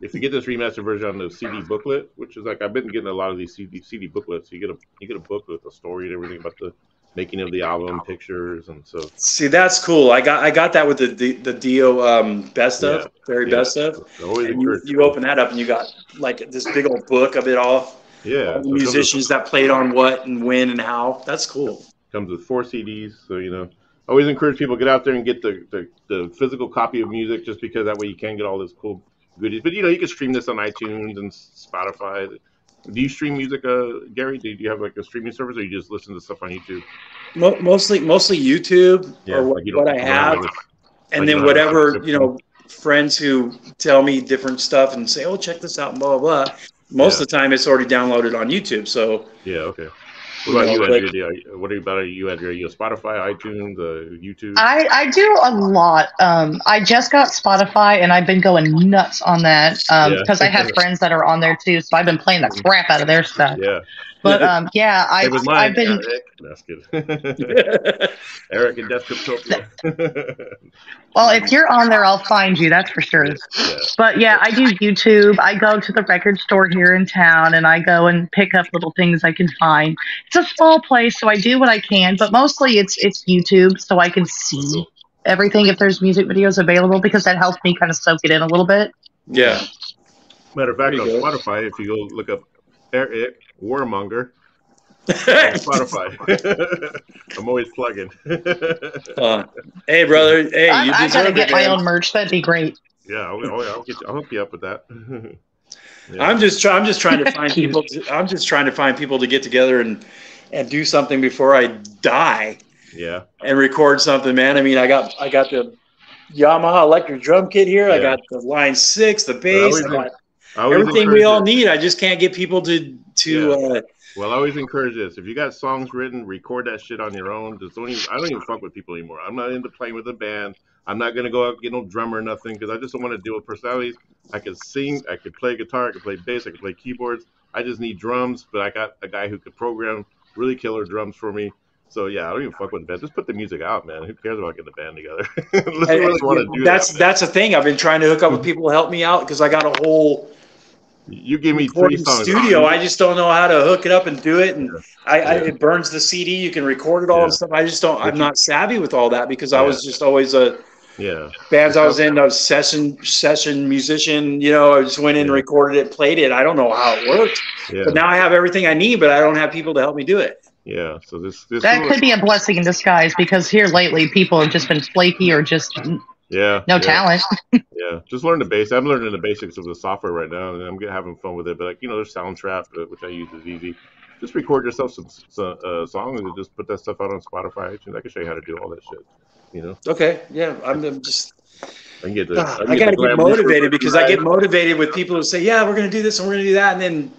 if you get this remastered version on the CD booklet, which is like I've been getting a lot of these CD booklets, you get a booklet with a story and everything about the making of the album, pictures, and so. See, that's cool. I got that with the Dio best of, best of. And you open that up and you got like this big old book of it all. Yeah, all the musicians that played on what and when and how. That's cool. Comes with 4 CDs, so you know. I always encourage people to get out there and get the physical copy of music, just because that way you can get all this cool goodies. But you know, you can stream this on iTunes and Spotify. Do you stream music, Gary? Do you have like a streaming service, or you just listen to stuff on YouTube? Mostly YouTube, or what I have, and then whatever friends who tell me different stuff and say, "Oh, check this out," and blah blah blah. Most of the time, it's already downloaded on YouTube. So yeah, okay. What about you, Andrea? What about you, Andrea? You Spotify, iTunes, YouTube? I do a lot. I just got Spotify, and I've been going nuts on that because I have friends that are on there too. So I've been playing the crap out of their stuff. Yeah. But I've been. That's good. Eric and Desktopia. Well, if you're on there, I'll find you. That's for sure. Yeah. But yeah, I do YouTube. I go to the record store here in town, and I go and pick up little things I can find. It's a small place, so I do what I can. But mostly, it's YouTube, so I can see everything if there's music videos available, because that helps me kind of soak it in a little bit. Yeah. Matter of fact, on Spotify, if you go look up Eric Warmonger on Spotify, I'm always plugging. Hey, brother. Hey, I gotta get my own merch. That'd be great. Yeah, I'll hook you up with that. Yeah. I'm just trying to find people. I'm just trying to find people to get together and do something before I die. Yeah. And record something, man. I mean, I got the Yamaha electric drum kit here. Yeah. I got the Line 6, the bass. I got everything we all need. I just can't get people to. Well, I always encourage this. If you got songs written, record that shit on your own. I don't even fuck with people anymore. I'm not into playing with a band. I'm not gonna go out and get no drummer or nothing, because I just don't want to deal with personalities. I can sing, I can play guitar, I can play bass, I can play keyboards. I just need drums, but I got a guy who could program really killer drums for me. So yeah, I don't even fuck with the band. Just put the music out, man. Who cares about getting the band together? Really want to do that's the thing. I've been trying to hook up with people to help me out, because I got a whole. You give me 3 songs. Studio. I just don't know how to hook it up and do it, and it burns the CD. You can record it all and stuff. I just don't. I'm not savvy with all that, because I was just always a bands I was in. I was session musician. You know, I just went in, recorded it, played it. I don't know how it worked, but now I have everything I need, but I don't have people to help me do it. Yeah, so this that could be a blessing in disguise, because here lately people have just been flaky or just no talent. Yeah, just learn the basics. I'm learning the basics of the software right now, and I'm having fun with it. But there's Soundtrap, which I use is easy. Just record yourself some songs and just put that stuff out on Spotify. I can show you how to do all that shit. Okay, yeah, I'm just. I gotta get motivated, because I get motivated with people who say, "Yeah, we're gonna do this and we're gonna do that," and then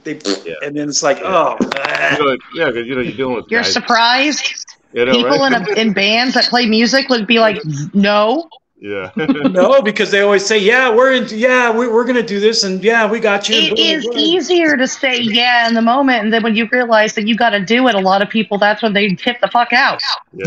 and then it's like, oh, because you're dealing with. You're guys. Surprised. People in bands that play music would be like, no. Yeah. No, because they always say, we're going to do this, and we got you. It is easier to say in the moment, and then when you realize that you got to do it, a lot of people, that's when they tip the fuck out.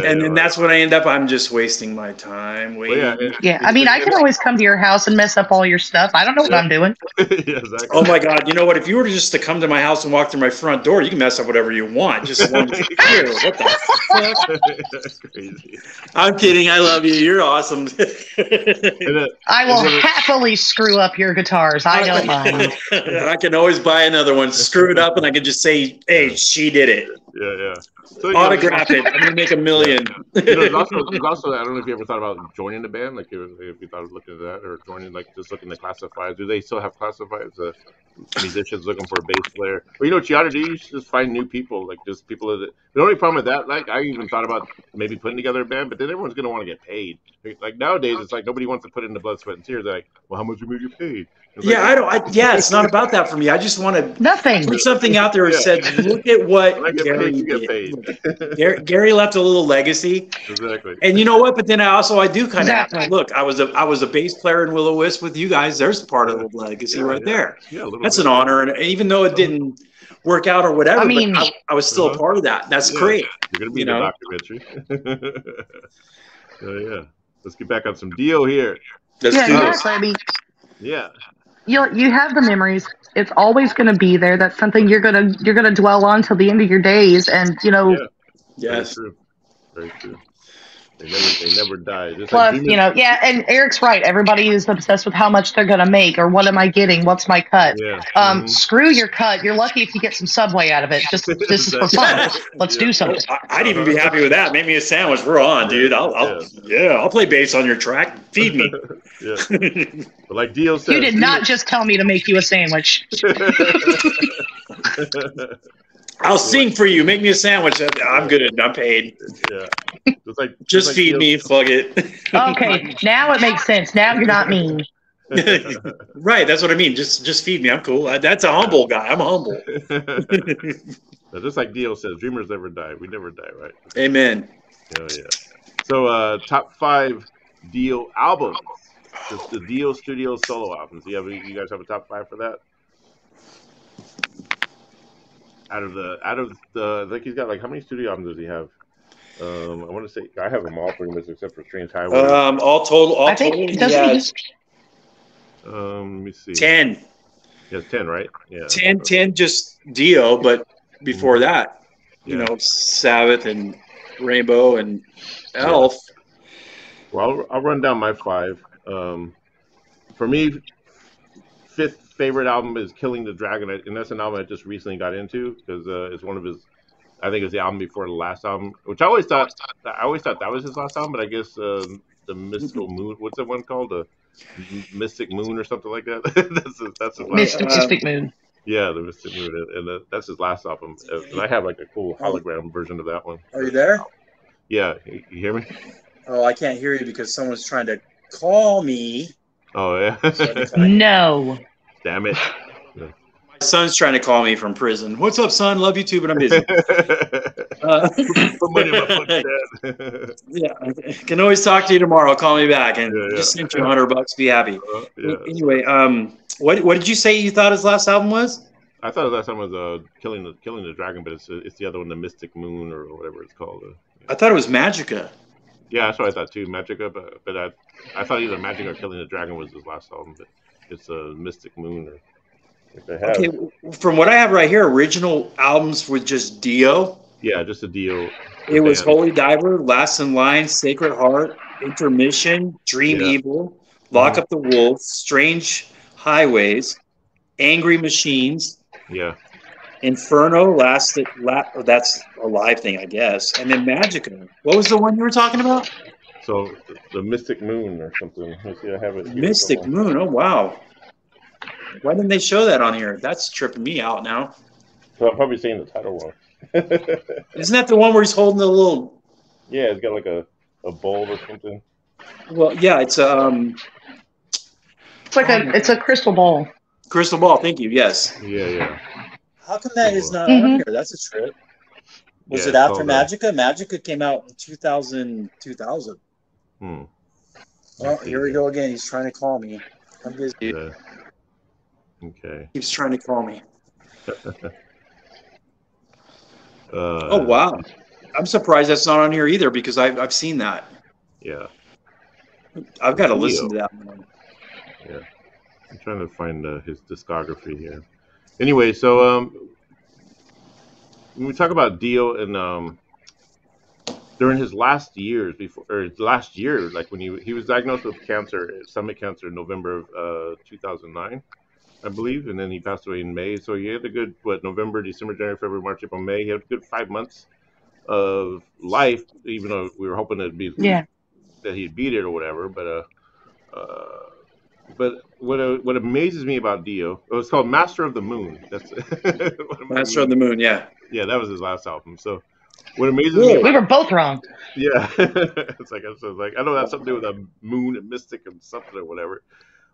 And then that's when I end up, I'm just wasting my time waiting. I mean, I can always come to your house and mess up all your stuff. I don't know what I'm doing. Exactly. Oh my God. You know what? If you were just to come to my house and walk through my front door, you can mess up whatever you want. Just as long as you're here. What the fuck? That's crazy. I'm kidding. I love you. You're awesome. I will happily screw up your guitars. I don't mind. I can always buy another one, screw it up, and I can just say, "Hey, she did it." Yeah. So, Autograph it. I'm gonna make $1 million. There's also, I don't know if you ever thought about joining the band, like if you thought of looking at that, or joining, like just looking at classifieds. Do they still have classifieds? Musicians looking for a bass player. Well, you know what you ought to do? You should just find new people, like just people that. The only problem with that, like I even thought about maybe putting together a band, but then everyone's gonna want to get paid. Like nowadays, it's like nobody wants to put in the blood, sweat, and tears. They're like, well, how much are we get paid? Yeah, it's not about that for me. I just want to nothing. Put something out there and said, look at what Gary did. Gary left a little legacy. Exactly. And you know what? But then I do kind of look. I was a bass player in Will-O-Wisp with you guys. There's part of the legacy right there. Yeah, that's an honor, and even though it didn't work out or whatever, but I was still a part of that. That's great. You're gonna be in the documentary. Yeah. Let's get back on some Dio here. Let's do this. Yeah. You have the memories. It's always going to be there. That's something you're gonna dwell on till the end of your days. And yes, very true. They never die. Just plus, and Eric's right. Everybody is obsessed with how much they're going to make or what am I getting? What's my cut? Yeah. Screw your cut. You're lucky if you get some Subway out of it. Just this is for fun. Let's do something. I'd even be happy with that. Make me a sandwich. We're on, dude. I'll play bass on your track. Feed me. But like Dio said, you did not just tell me to make you a sandwich. I'll sing for you. Make me a sandwich. I'm good. I'm paid. Yeah. Just feed me. Fuck it. Okay. Now it makes sense. Now you're not mean. Right. That's what I mean. Just feed me. I'm cool. That's a humble guy. I'm humble. Just like Dio says, dreamers never die. We never die, right? Amen. Oh, yeah. So, top 5 Dio albums. Just the Dio studio solo albums. You guys have a top 5 for that? Out of the, I think he's got like, how many studio albums does he have? I want to say I have them all pretty much except for Strange Highway. All total, I think doesn't he? Let me see. 10. Yeah, 10, right? Yeah. 10 just Dio, but before that, Sabbath and Rainbow and Elf. Well, I'll run down my 5. For me, 5th favorite album is Killing the Dragon, and that's an album I just recently got into because it's one of his. I think it's the album before the last album, which I always thought that was his last album, but I guess the Mystical Moon. What's that one called? The Mystic Moon or something like that. that's his last Mystic Moon. Yeah, the Mystic Moon, and that's his last album. And I have like a cool hologram version of that one. Are you there? Yeah, you hear me? Oh, I can't hear you because someone's trying to call me. Oh yeah. No. Damn it. My son's trying to call me from prison. What's up, son? Love you too, but I'm busy. Put money in my pocket, yeah, can always talk to you tomorrow. Call me back and just send you $100. Be happy. Anyway, what did you say you thought his last album was? I thought his last album was Killing the Dragon, but it's the other one, the Mystic Moon or whatever it's called. I thought it was Magica. Yeah, that's what I thought too, Magica. But I thought either Magica or Killing the Dragon was his last album, but it's a Mystic Moon. Okay, from what I have right here, original albums with just Dio. Yeah, just a Dio. It was Holy Diver, Last in Line, Sacred Heart, Intermission, Dream Evil, Lock Up the Wolves, Strange Highways, Angry Machines. Yeah. Inferno, that's a live thing, I guess. And then Magica. What was the one you were talking about? So the Mystic Moon or something. Let's see, I have it. Mystic Moon. Oh wow. Why didn't they show that on here? That's tripping me out now. So I'm probably saying the title wrong. Isn't that the one where he's holding the little? Yeah, it's got like a bowl or something. Well, yeah, it's It's like it's a crystal ball. Crystal ball. Thank you. Yes. Yeah. How come that is not on here? That's a trip. Was it after Magica? Magica came out in 2000. Oh, here we go again. He's trying to call me. I'm busy. Yeah. Okay. He's trying to call me. Oh wow! I'm surprised that's not on here either because I've seen that. Yeah. I've got to listen to that one. Yeah. I'm trying to find his discography here. Anyway, so when we talk about Dio and during his last years last year, like when he was diagnosed with cancer, stomach cancer in November of 2009. I believe, and then he passed away in May. So he had a good November, December, January, February, March, April, May. He had a good 5 months of life, even though we were hoping that he'd beat it or whatever. But what amazes me about Dio, it's called Master of the Moon. That's Master of the Moon. Yeah. Yeah, that was his last album. So what amazes me, we were both wrong. Yeah, it's like I know that's something to do with a moon and mystic and something or whatever.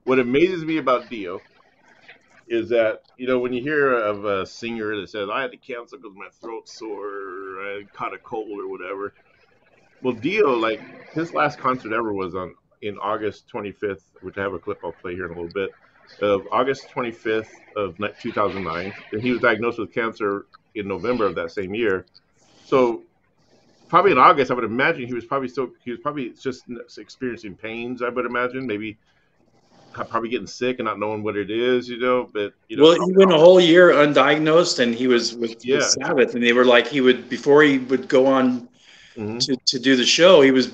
What amazes me about Dio is that, when you hear of a singer that says, I had to cancel because my throat's sore, or I caught a cold or whatever. Well, Dio, like, his last concert ever was in August 25th, which I have a clip I'll play here in a little bit, of August 25th of 2009. And he was diagnosed with cancer in November of that same year. So probably in August, I would imagine he was probably just experiencing pains, I would imagine, maybe probably getting sick and not knowing what it is, but well, he went a whole year undiagnosed, and he was with Sabbath, and they were like, before he would go on to do the show, he was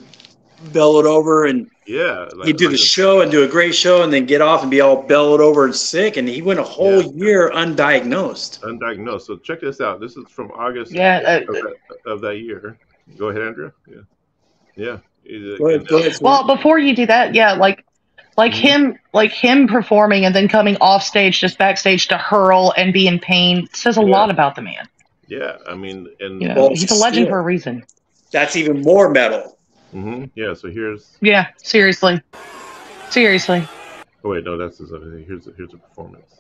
bellowed over, and he'd do the show and do a great show, and then get off and be all bellowed over and sick, and he went a whole year undiagnosed. So check this out. This is from August of that year. Go ahead, Andrea. Yeah. Go ahead. Well, before you do that, like him performing and then coming off stage, just backstage, to hurl and be in pain says a lot about the man. Yeah, I mean, and he's a legend for a reason. That's even more metal. Yeah, so here's. Yeah, seriously. Oh wait, no, that's his other thing. Here's a performance.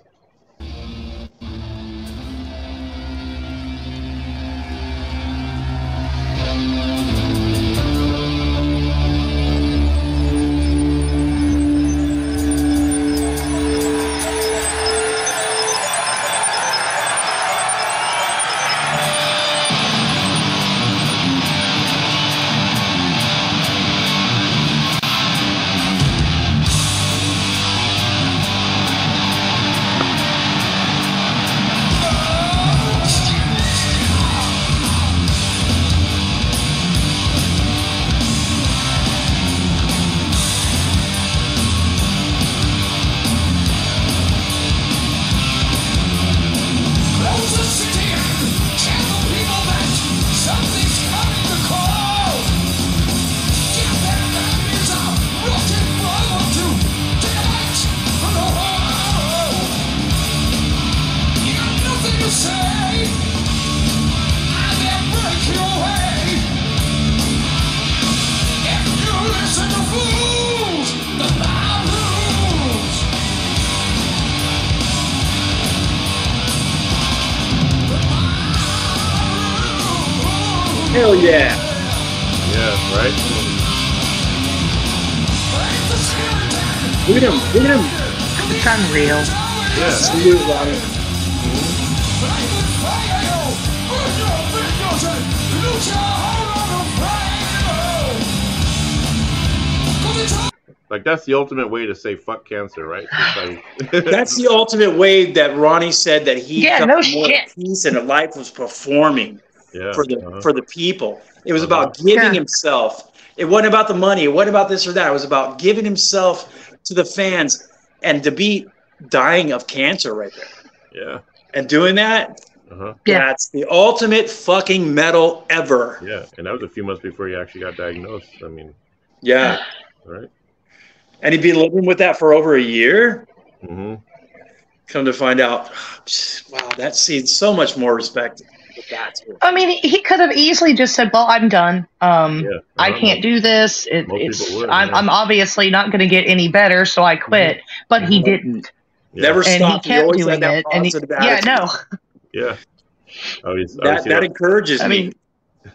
Hell yeah. Yeah, right? Look at him. It's unreal. Yeah. Salute, Ronnie. Like, that's the ultimate way to say fuck cancer, right? That's the ultimate way that Ronnie said that he felt more peace and life was performing for the people. It was about giving himself. It wasn't about the money. It wasn't about this or that. It was about giving himself to the fans, and to be dying of cancer right there. Yeah. And doing that, that's the ultimate fucking metal ever. Yeah, and that was a few months before he actually got diagnosed. I mean. Yeah. Right. And he'd been living with that for over a year. Mm-hmm. Come to find out, wow, that's so much more respect. I mean, he could have easily just said, well, I'm done. I can't do this. I'm obviously not going to get any better, so I quit. But he didn't. Yeah. Never stopped. He kept doing it. And Yeah. That encourages me.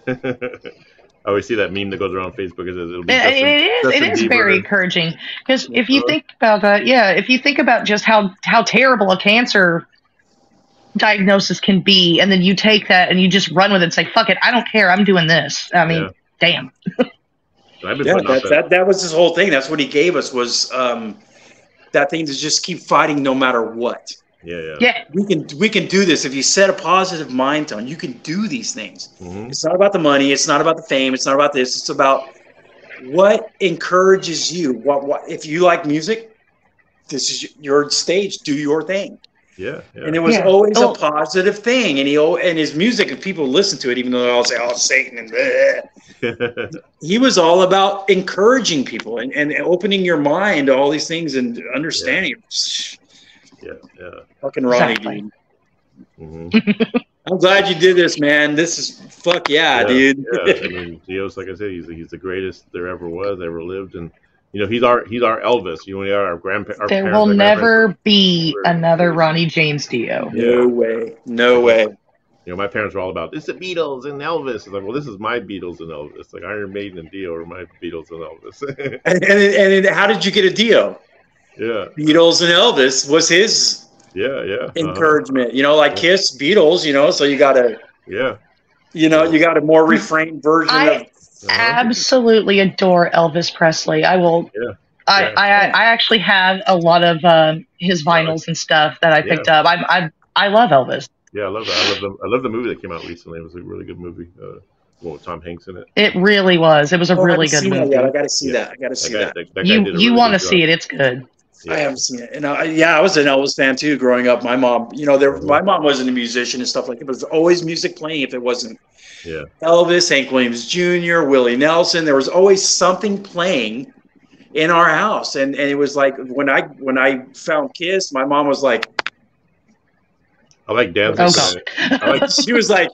I always see that meme that goes around Facebook. It is very encouraging, because if you think about that, if you think about just how terrible a cancer diagnosis can be, and then you take that and you just run with it and say, fuck it, I don't care, I'm doing this. I mean, damn. That was his whole thing. That's what he gave us, was that thing to just keep fighting no matter what. Yeah. We can do this. If you set a positive mind on, you can do these things. Mm-hmm. It's not about the money. It's not about the fame. It's not about this. It's about what encourages you. What if you like music, this is your stage. Do your thing. Yeah, and it was always a positive thing. And and his music, if people listen to it, even though they all say, "Oh, Satan," and bleh, he was all about encouraging people and opening your mind to all these things and understanding. Yeah. Fucking Ronnie, dude. I'm glad you did this, man. This is dude. Yeah, I mean, Dio's, like I said, he's the greatest there ever was, ever lived, and he's our Elvis. We are our grandparents. There will never be another Ronnie James Dio. No way. No way. My parents were all about this. The Beatles and Elvis. It's like, well, this is my Beatles and Elvis. Like Iron Maiden and Dio are my Beatles and Elvis. and how did you get a Dio? Yeah, Beatles and Elvis was his. Yeah. Encouragement. Like Kiss, Beatles. So you got to. Yeah. You got a more refrained version of. Absolutely adore Elvis Presley. I will. Yeah. I actually have a lot of his vinyls and stuff that I picked up. I love Elvis. Yeah, I love that. I love the movie that came out recently. It was a really good movie. With Tom Hanks in it. It really was. It was a really good movie. I got to see that. I got to see that. You want to see it? It's good. Yeah. I haven't seen it. And I was an Elvis fan too growing up. My mom, my mom wasn't a musician and stuff like that, but there was always music playing if it wasn't Elvis, Hank Williams Jr., Willie Nelson. There was always something playing in our house. And it was like when I found Kiss, my mom was like, I like dancing. She was like,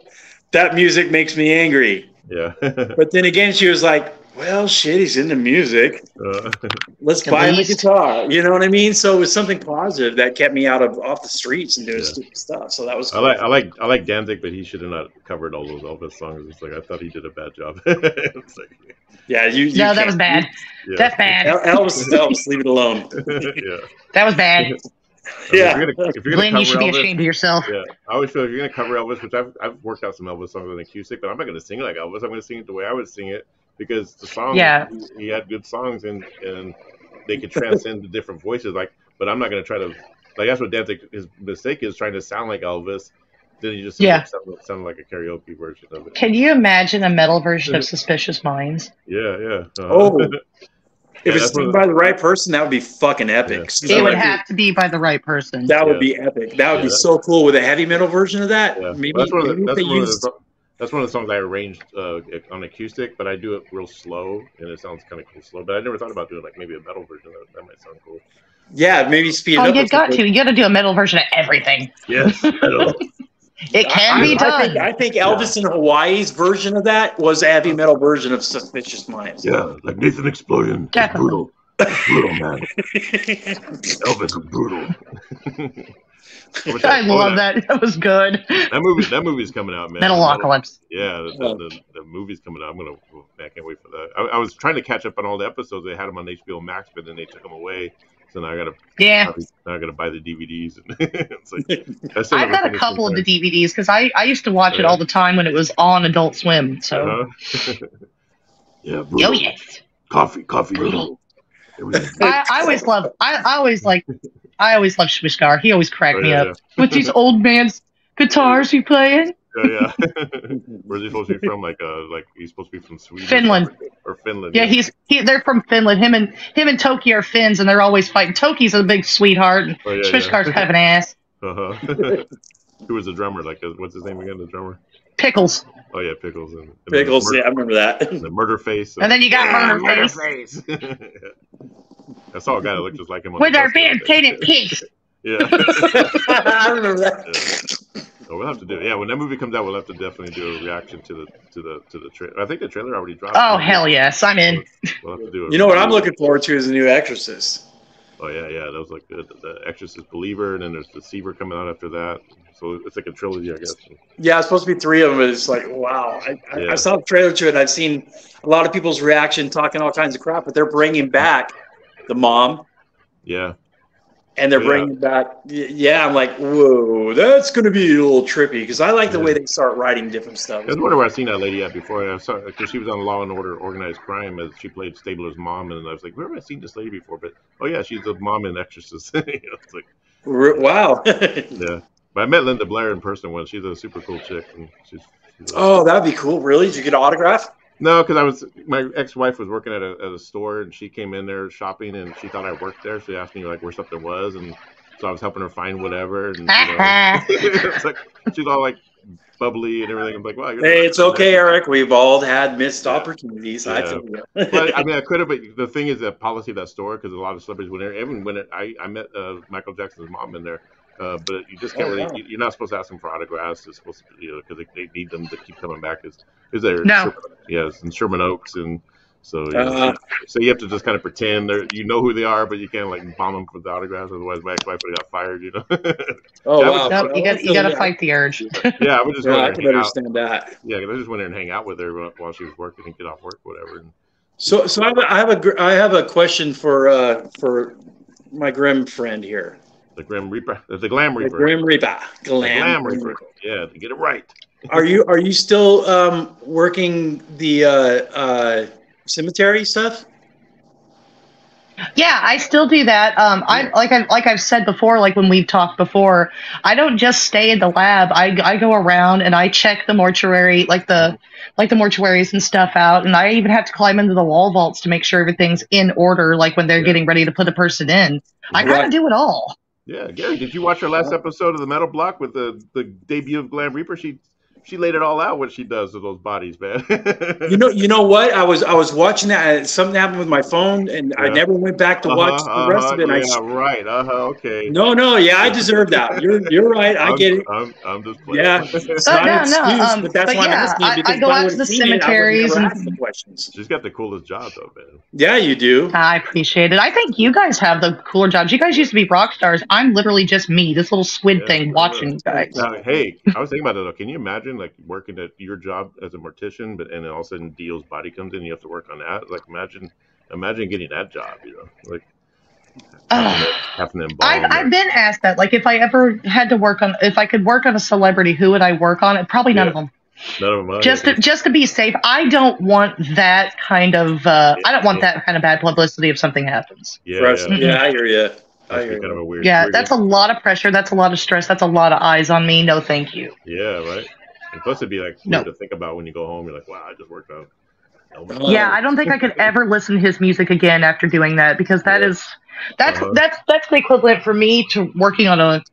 that music makes me angry. Yeah. But then again, she was like, well, shit, he's into music. Let's buy him a guitar. You know what I mean? So it was something positive that kept me off the streets and doing stupid stuff. So that was cool. I like Danzig, but he should have not covered all those Elvis songs. It's like I thought he did a bad job. No, that was bad. That's bad. Elvis is Elvis. Leave it alone. That was bad. If you're gonna Glenn, you should be Elvis, ashamed of yourself. Yeah, I always feel if you're gonna cover Elvis, which I've worked out some Elvis songs with acoustic, but I'm not gonna sing it like Elvis. I'm gonna sing it the way I would sing it because the song, he had good songs and they could transcend the different voices. But I'm not gonna try to that's what Danzig, his mistake is, trying to sound like Elvis. Then you just sound like a karaoke version of it. Can you imagine a metal version of Suspicious Minds? Yeah. If it's sung by the right person, that would be fucking epic. Yeah. It would have to be by the right person. That would be epic. That would be so cool with a heavy metal version of that. Yeah. Maybe, that's one of the songs I arranged on acoustic, but I do it real slow, and it sounds kind of cool slow. But I never thought about doing maybe a metal version. That might sound cool. Yeah, maybe speed it up. You got to. You got to do a metal version of everything. Yes, metal. It can be done. I think Elvis in Hawaii's version of that was a heavy metal version of Suspicious Minds. Yeah, like Nathan Explosion. Definitely. Brutal. Brutal, man. Elvis is brutal. I love that. That was good. That movie's coming out, man. Metalocalypse. Yeah, the movie's coming out. I can't wait for that. I was trying to catch up on all the episodes. They had them on HBO Max, but then they took them away. So now I gotta buy the DVDs. It's like, I've got a couple of the DVDs because I used to watch it all the time when it was on Adult Swim. So yeah, brutal. Oh yes, coffee. Brutal. I always loved Schwishkar. He always cracked me up with these old man's guitars he playing. Yeah. Where's he supposed to be from? Like he's supposed to be from Sweden, Finland, or Finland. Yeah, they're from Finland. Him and Toki are Finns, and they're always fighting. Toki's a big sweetheart, and Schwishkar's kind of an ass. Who was the drummer? What's his name again? The drummer? Pickles. Oh yeah, Pickles. And Pickles. I remember that. The Murder Face. And then you got Murder Face. I saw a guy that looked just like him. With our vampiric pigs. Yeah. I remember that. So we'll have to do it. Yeah, when that movie comes out, we'll have to definitely do a reaction to the trailer. I think the trailer already dropped. Oh hell yes, I'm in. We'll have to do it. You know what I'm looking forward to is the new Exorcist. Oh yeah, that was like the Exorcist Believer, and then there's Deceiver coming out after that. So it's like a trilogy, I guess. Yeah, it's supposed to be 3 of them, but it's like, wow. I saw the trailer to it, and I've seen a lot of people's reaction talking all kinds of crap, but they're bringing back the mom. Yeah. And they're bringing back, I'm like, whoa, that's going to be a little trippy, because I like the way they start writing different stuff. I was wondering where I've seen that lady at before. I saw because she was on Law and Order Organized Crime, as she played Stabler's mom, and I was like, where have I seen this lady before? But she's the mom in Exorcist. It's like, wow. Yeah, but I met Linda Blair in person once. She's a super cool chick, and she's oh, that'd be cool. Really? Did you get an autograph? No, because my ex-wife was working at a store, and she came in there shopping, and she thought I worked there. She asked me like where something was, and so I was helping her find whatever. And it's like she's all like bubbly and everything. I'm like, wow. Hey, it's okay, Eric. We've all had missed opportunities. I feel you. Well, I mean, I could have, but the thing is, the policy of that store, because a lot of celebrities went there. Even when I met Michael Jackson's mom in there. But you just can't really. You're not supposed to ask them for autographs. It's supposed to, because they need them to keep coming back. Is there? No. Yes, in Sherman Oaks, and so so you have to just kind of pretend you know who they are, but you can't like bomb them for the autographs. Otherwise, my ex-wife would have got fired. Wow! No, you got to fight the urge. Yeah, I would just. I can understand that. Yeah, because I just went there and hang out with her while she was working and get off work, whatever. So I have a question for my grim friend here. The Glam Reaper. The Glam Reaper. The Glam Reaper. Glam Reaper. Yeah, to get it right. Are you still working the cemetery stuff? Yeah, I still do that. Like I've said before, like when we've talked before, I don't just stay in the lab. I go around and I check the mortuary, like the mortuaries and stuff out, and I even have to climb into the wall vaults to make sure everything's in order, like when they're getting ready to put a person in. I kind of do it all. Yeah, Gary, did you watch our last episode of the Metal Block with the debut of Glam Reaper? She laid it all out what she does to those bodies, man. you know what? I was watching that. Something happened with my phone, and I never went back to watch the rest of it. Right. Okay. No. Yeah, I deserve that. You're right. I get it. I'm just playing. Yeah. It's not an excuse, but that's why I'm asking, because I go out to the cemeteries and ask the questions. She's got the coolest job, though, man. Yeah, you do. I appreciate it. I think you guys have the cooler jobs. You guys used to be rock stars. I'm literally just me, this little squid thing, watching you guys. Hey, I was thinking about it, though. Can you imagine, like, working at your job as a mortician, and then all of a sudden Dio's body comes in, you have to work on that? Like, imagine getting that job, like having them. I've been asked that, like, if I ever had to work on, if I could work on a celebrity, who would I work on? Probably none of them. None of them. Just to be safe. I don't want that kind of that kind of bad publicity if something happens. Yeah, I hear you. Kind of a weird. That's a lot of pressure. That's a lot of stress. That's a lot of eyes on me. No, thank you. Yeah, right. And plus, it'd be like weird to think about when you go home. You're like, wow, I just worked on. Yeah, I don't think I could ever listen to his music again after doing that, because that's the equivalent for me to working on a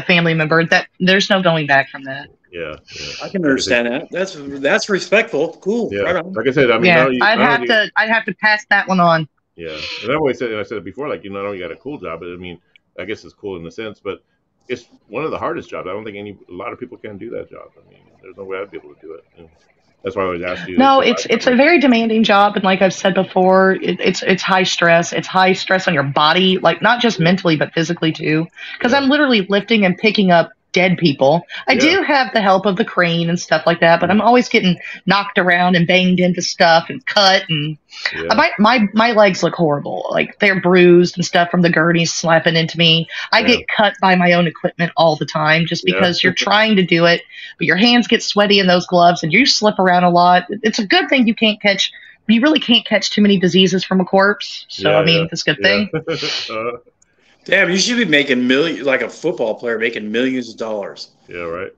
family member. That there's no going back from that. Yeah. I can understand that. That's respectful. Cool. Yeah. Right on. Like I said, I mean, I'd have to pass that one on. Yeah, and I said it before, like, not only got a cool job, but I mean, I guess it's cool in the sense, but it's one of the hardest jobs. I don't think a lot of people can do that job. I mean, there's no way I'd be able to do it. And that's why I always ask you. No, it's a very demanding job, and like I've said before, it's high stress. It's high stress on your body, like not just mentally but physically too. Because I'm literally lifting and picking up dead people. I do have the help of the crane and stuff like that, but I'm always getting knocked around and banged into stuff and cut, and my legs look horrible. Like, they're bruised and stuff from the gurneys slapping into me. I get cut by my own equipment all the time just because you're trying to do it, but your hands get sweaty in those gloves and you slip around a lot. It's a good thing you really can't catch too many diseases from a corpse. So I mean, it's a good thing. Damn, you should be making like a football player making millions of dollars. Yeah, right.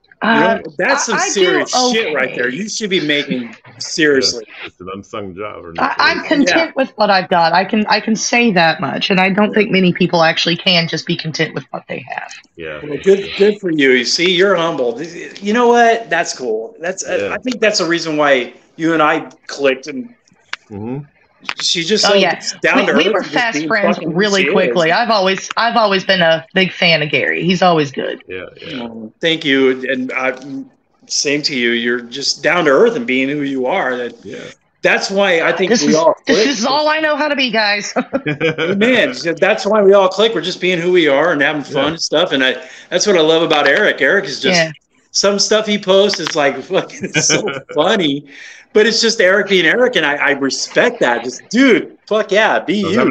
That's some serious shit right there. You should be making seriously. Yeah, it's an unsung job. I'm content with what I've got. I can say that much, and I don't think many people actually can just be content with what they have. Yeah. Well, good for you. You see, you're humble. You know what? That's cool. I think that's the reason why you and I clicked, and she just down to earth. We were fast friends really quickly. I've always been a big fan of Gary. He's always good. Yeah. Thank you, and same to you. You're just down to earth and being who you are. That's why I think we all click. This is all I know how to be, guys. Man, that's why we all click. We're just being who we are and having fun and stuff. And that's what I love about Eric. Eric is just some stuff he posts is like fucking so funny. But it's just Eric being Eric, and I respect that. Just, dude, fuck yeah, be you. I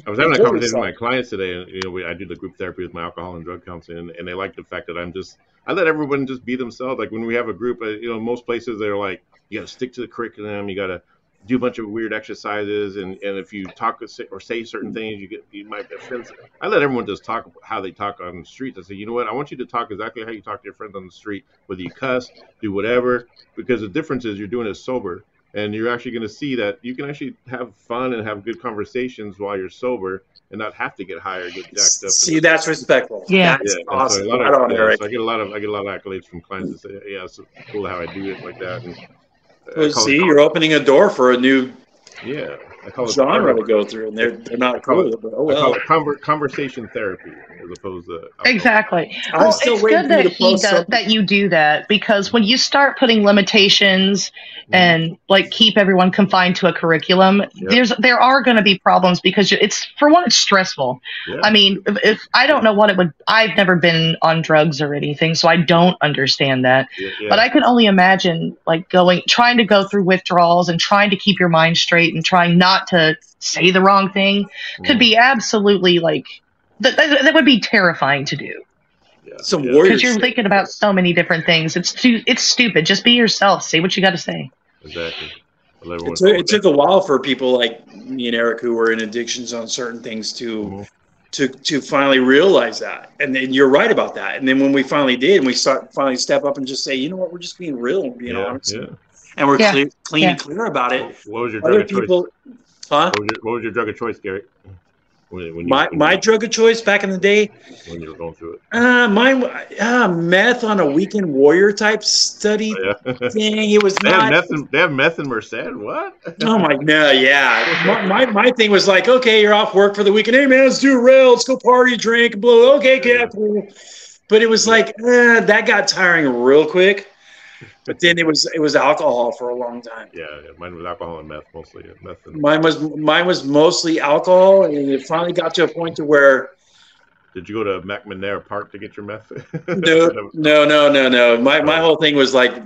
was having a conversation with my clients today, and I do the group therapy with my alcohol and drug counseling, and they like the fact that I let everyone just be themselves. Like, when we have a group, most places they're like, you got to stick to the curriculum, you got to do a bunch of weird exercises, and if you talk or say certain things, you might get offensive. I let everyone just talk how they talk on the street. I say, you know what, I want you to talk exactly how you talk to your friends on the street, whether you cuss, do whatever, because the difference is you're doing it sober And you're actually going to see that you can actually have fun and have good conversations while you're sober and not have to get high or get jacked up. See, that's respectful. Yeah. That's Yeah, awesome. so Right on, Eric. so I get a lot of accolades from clients that say, "Yeah, it's cool how I do it like that." And Well, see, you're opening a door for a new I call it genre to go through, and they're not cool. But oh I call well. it conversation therapy as opposed to alcohol. Exactly. I'm Well, still it's waiting good for you that to post that you do that, because when you start putting limitations and like keep everyone confined to a curriculum, there are going to be problems, because it's, for one, it's stressful. Yeah. I mean, if I don't know what it would, I've never been on drugs or anything, so I don't understand that. Yeah. But I can only imagine like trying to go through withdrawals and trying to keep your mind straight and trying not to say the wrong thing could be absolutely like that would be terrifying to do. Some warrior Because you're shit. thinking about so many different things. It's stupid. Just be yourself. Say what you got to say. Exactly. It took a while for people like me and Eric, who were in addictions on certain things, to finally realize that. And then you're right about that. And then when we finally did, and we finally step up and just say, you know what, we're just being real and being honest. Yeah. And we're clean and clear about it. What was your Other drug of people, choice? huh? What was your drug of choice, Gary? My drug of choice back in the day, when you were going through it, mine meth on a weekend warrior type study thing. It was they have meth in Merced. What? Oh my no, yeah. My thing was like, okay, you're off work for the weekend. Hey man, let's do a rail. Let's go party, drink, blow. Okay, cool. But it was like that got tiring real quick. But then it was alcohol for a long time. Yeah, mine was alcohol and meth mostly. Mine was mostly alcohol, and it finally got to a point to where. Did you go to McManair Park to get your meth? No. My whole thing was like.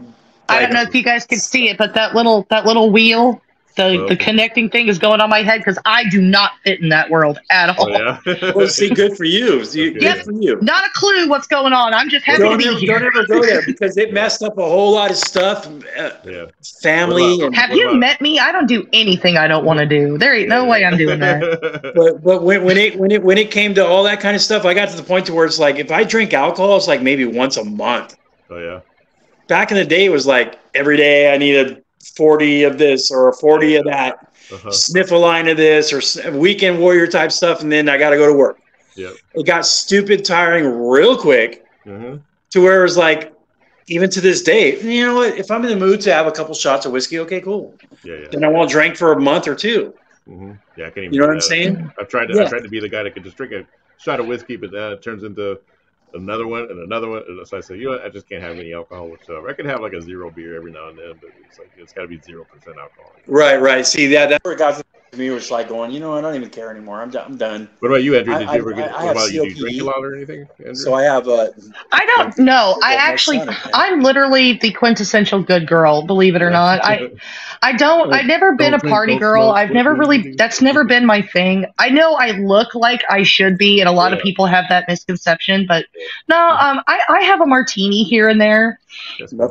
I don't know if you guys can see it, but that little wheel, the connecting thing is going on my head, because I do not fit in that world at all. Oh, yeah? Well, see, good for you. Good for you. Not a clue what's going on. I'm just happy to be here. Don't ever go there, because it messed up a whole lot of stuff. Family. Have you met me? I don't do anything I don't want to do. There ain't no way I'm doing that. But when it came to all that kind of stuff, I got to the point to where it's like, if I drink alcohol, it's like maybe once a month. Oh yeah. Back in the day, it was like every day I needed 40 of this or a 40 of that, sniff a line of this or weekend warrior type stuff, and then I got to go to work. Yep. It got stupid tiring real quick to where it was like, even to this day, you know what? If I'm in the mood to have a couple shots of whiskey, okay, cool. Yeah. Then I won't drink for a month or two. Yeah, I can't even. You know what I'm saying? I've tried to be the guy that could just drink a shot of whiskey, but then it turns into another one and another one. And so I said, you know what? I just can't have any alcohol whatsoever. I can have like a 0 beer every now and then, but it's got to be 0% alcohol. Right. See, that's where it got to me. It was like going, you know, I don't even care anymore. I'm done. What about you, Andrew? Did you ever do you drink a lot or anything, Andrew? So I have I don't know. I'm literally the quintessential good girl, believe it or not. I've never been a party girl. That's never been my thing. I know I look like I should be, and a lot of people have that misconception, but no, I have a martini here and there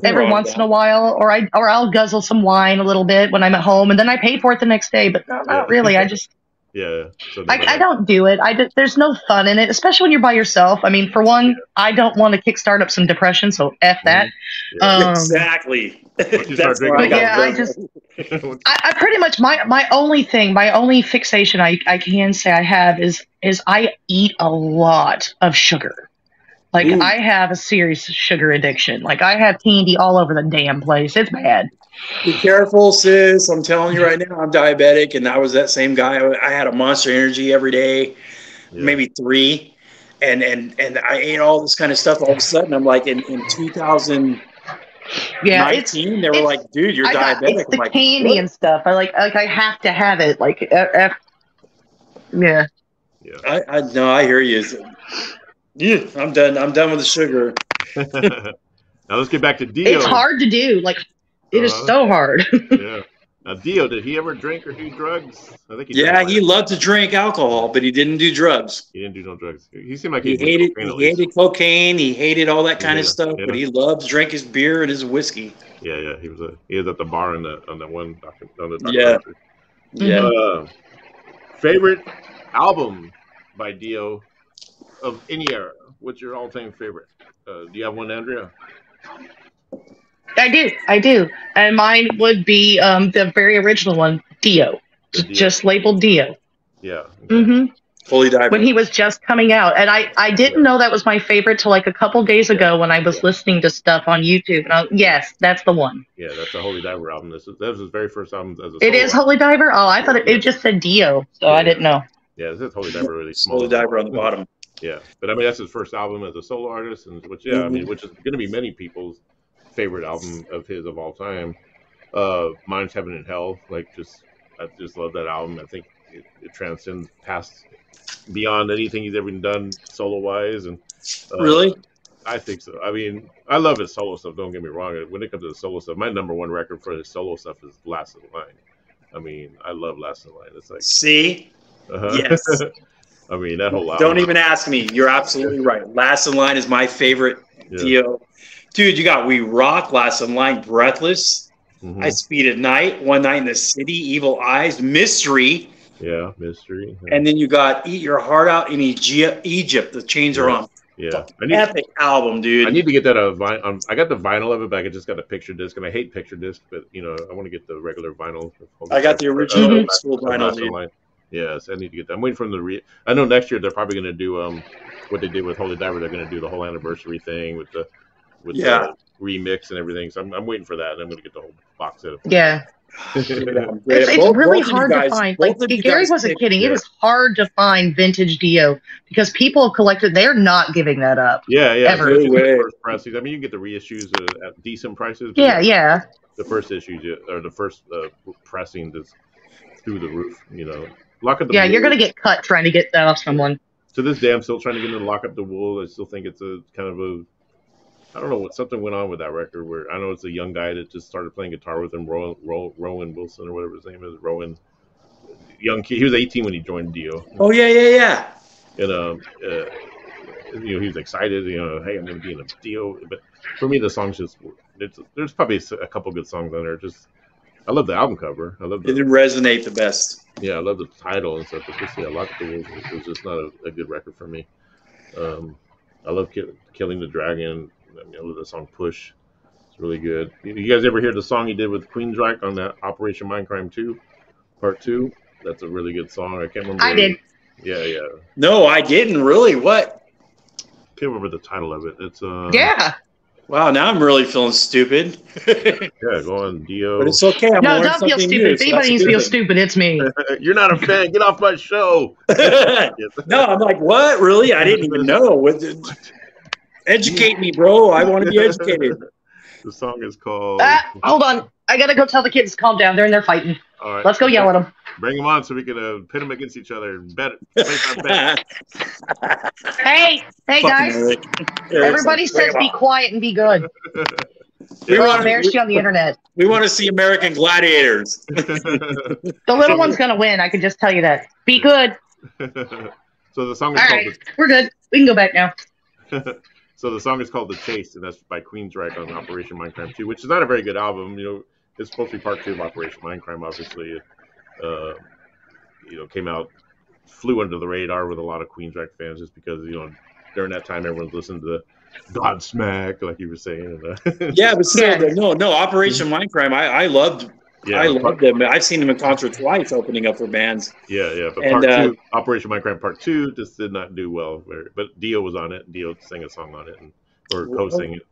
every once in a while, or I'll guzzle some wine a little bit when I'm at home, and then I pay for it the next day, but no, not really. I just I don't do it. There's no fun in it, especially when you're by yourself. I mean, for one, I don't want to kickstart up some depression, so F that. Exactly. That's I pretty much my only fixation I can say I have is I eat a lot of sugar. Like I have a serious sugar addiction. Like I have candy all over the damn place. It's bad. Be careful, sis. I'm telling you right now, I'm diabetic, and I was that same guy. I had a Monster Energy every day, maybe 3, and I ate all this kind of stuff. All of a sudden, I'm like in 2019, they were like, "Dude, you're diabetic." It's the candy and stuff. I have to have it. I know. I hear you. Yeah, I'm done. I'm done with the sugar. Now let's get back to Dio. It's hard to do. It is so hard. Yeah. Now Dio, did he ever drink or do drugs? I think he loved to drink alcohol, but he didn't do drugs. He didn't do no drugs. He seemed like he hated cocaine. He hated all that kind of stuff, but he loved to drink his beer and his whiskey. Yeah. He was at the bar on the one on the documentary. Yeah. Favorite album by Dio of any era? What's your all-time favorite? Do you have one, Andrea? I do. And mine would be the very original one, Dio. Just labeled Dio. Yeah. Mm-hmm. Holy Diver. When he was just coming out. And I didn't know that was my favorite till like a couple days ago when I was listening to stuff on YouTube. And yes, that's the one. Yeah, that's a Holy Diver album. That was his very first album as a It is solo Holy Diver? Oh, I thought it just said Dio, so I didn't know. Yeah, this is Holy Diver really small. Holy Diver on the bottom. Yeah, but I mean that's his first album as a solo artist, and which I mean, which is going to be many people's favorite album of his of all time. Mine's Heaven and Hell. I just love that album. I think it transcends past beyond anything he's ever done solo wise, and really, I think so. I mean, I love his solo stuff. Don't get me wrong. When it comes to the solo stuff, my number one record for his solo stuff is Last in Line. I mean, I love Last in Line. It's like see, yes. I mean, that whole album. Don't even ask me. You're absolutely right. Last in Line is my favorite Dio. Dude, you got We Rock, Last in Line, Breathless, I Speed at Night, One Night in the City, Evil Eyes, Mystery. Yeah, Mystery. Yeah. And then you got Eat Your Heart Out in Egypt. The Chains Are On. Yeah. Epic album, dude. I need to get that vinyl. I got the vinyl of it, but I just got a picture disc, and I hate picture disc, but I want to get the regular vinyl. I got the original school vinyl, dude. Yes, I need to get that. I'm waiting for them to I know next year they're probably going to do what they did with Holy Diver. They're going to do the whole anniversary thing with the remix and everything. So I'm waiting for that, and I'm going to get the whole box set. Yeah. It's really hard to find. Like Gary wasn't kidding. It is hard to find vintage Dio because people have collected. They're not giving that up. Yeah. Ever. First pressings. I mean, you can get the reissues at decent prices. Yeah. The first issues or the first pressing is through the roof. Lock Up the Wool. You're gonna get cut trying to get that off someone. To this day, I'm still trying to get into Lock Up the Wool. I still think it's a kind of a. I don't know what something went on with that record where I know it's a young guy that just started playing guitar with him, Rowan Wilson or whatever his name is. Rowan, young kid. He was 18 when he joined Dio. Oh yeah. And he was excited. Hey, I'm going to be in a Dio. But for me, the song's just there's probably a couple good songs on there. I love the album cover. It didn't resonate the best. Yeah, I love the title and stuff. But just Lock Up the Wool was just not a good record for me. I love Killing the Dragon. I love the song Push. It's really good. You guys ever hear the song he did with Queensryche on that Operation Mindcrime 2, Part 2? That's a really good song. I can't remember. I did. Yeah. No, I didn't really. What? Can't remember the title of it. It's Yeah. Wow, now I'm really feeling stupid. Yeah, go on, Dio. But it's okay. No, don't feel stupid. If anybody needs to feel stupid, it's me. You're not a fan. Get off my show. No, I'm like, what? Really? I didn't even know. Educate me, bro. I want to be educated. The song is called... hold on. I got to go tell the kids to calm down. They're in there fighting. All right. Let's go yell at them. Bring them on so we can pit them against each other and place our bet. Hey, guys. Everybody says be quiet and be good. We want to embarrass you on the internet. We want to see American Gladiators. The little one's going to win. I can just tell you that. Be good. So the song is All called... right. We're good. We can go back now. So the song is called The Chase, and that's by Queensryche on Operation Mindcrime 2, which is not a very good album. It's supposed to be part 2 of Operation Mindcrime, obviously. Came out, flew under the radar with a lot of Queensryche fans just because, during that time everyone's listening to Godsmack, like you were saying. Yeah, but still, no, Operation Mindcrime, I loved. Yeah, I loved them. I've seen them in concert twice, opening up for bands. Yeah. But part 2, Operation Mindcrime Part 2, just did not do well. But Dio was on it. Dio sang a song on it, or co-sang it.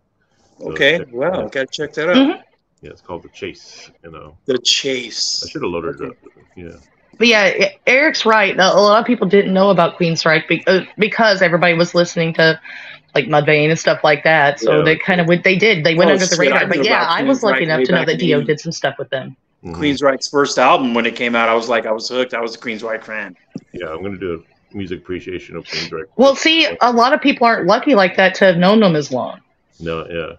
So okay, wow, gotta check that out. Yeah, it's called The Chase. The Chase. I should have loaded it up. Yeah. But yeah, Eric's right. A lot of people didn't know about Queensryche because everybody was listening to like Mudvayne and stuff like that. So they kind of went. They went under the radar. But yeah, I was lucky enough to know that Dio did some stuff with them. Queensryche's first album when it came out, I was hooked. I was a Queensryche fan. Yeah, I'm gonna do a music appreciation of Queensryche. Well, see, a lot of people aren't lucky like that to have known them as long. No, yeah.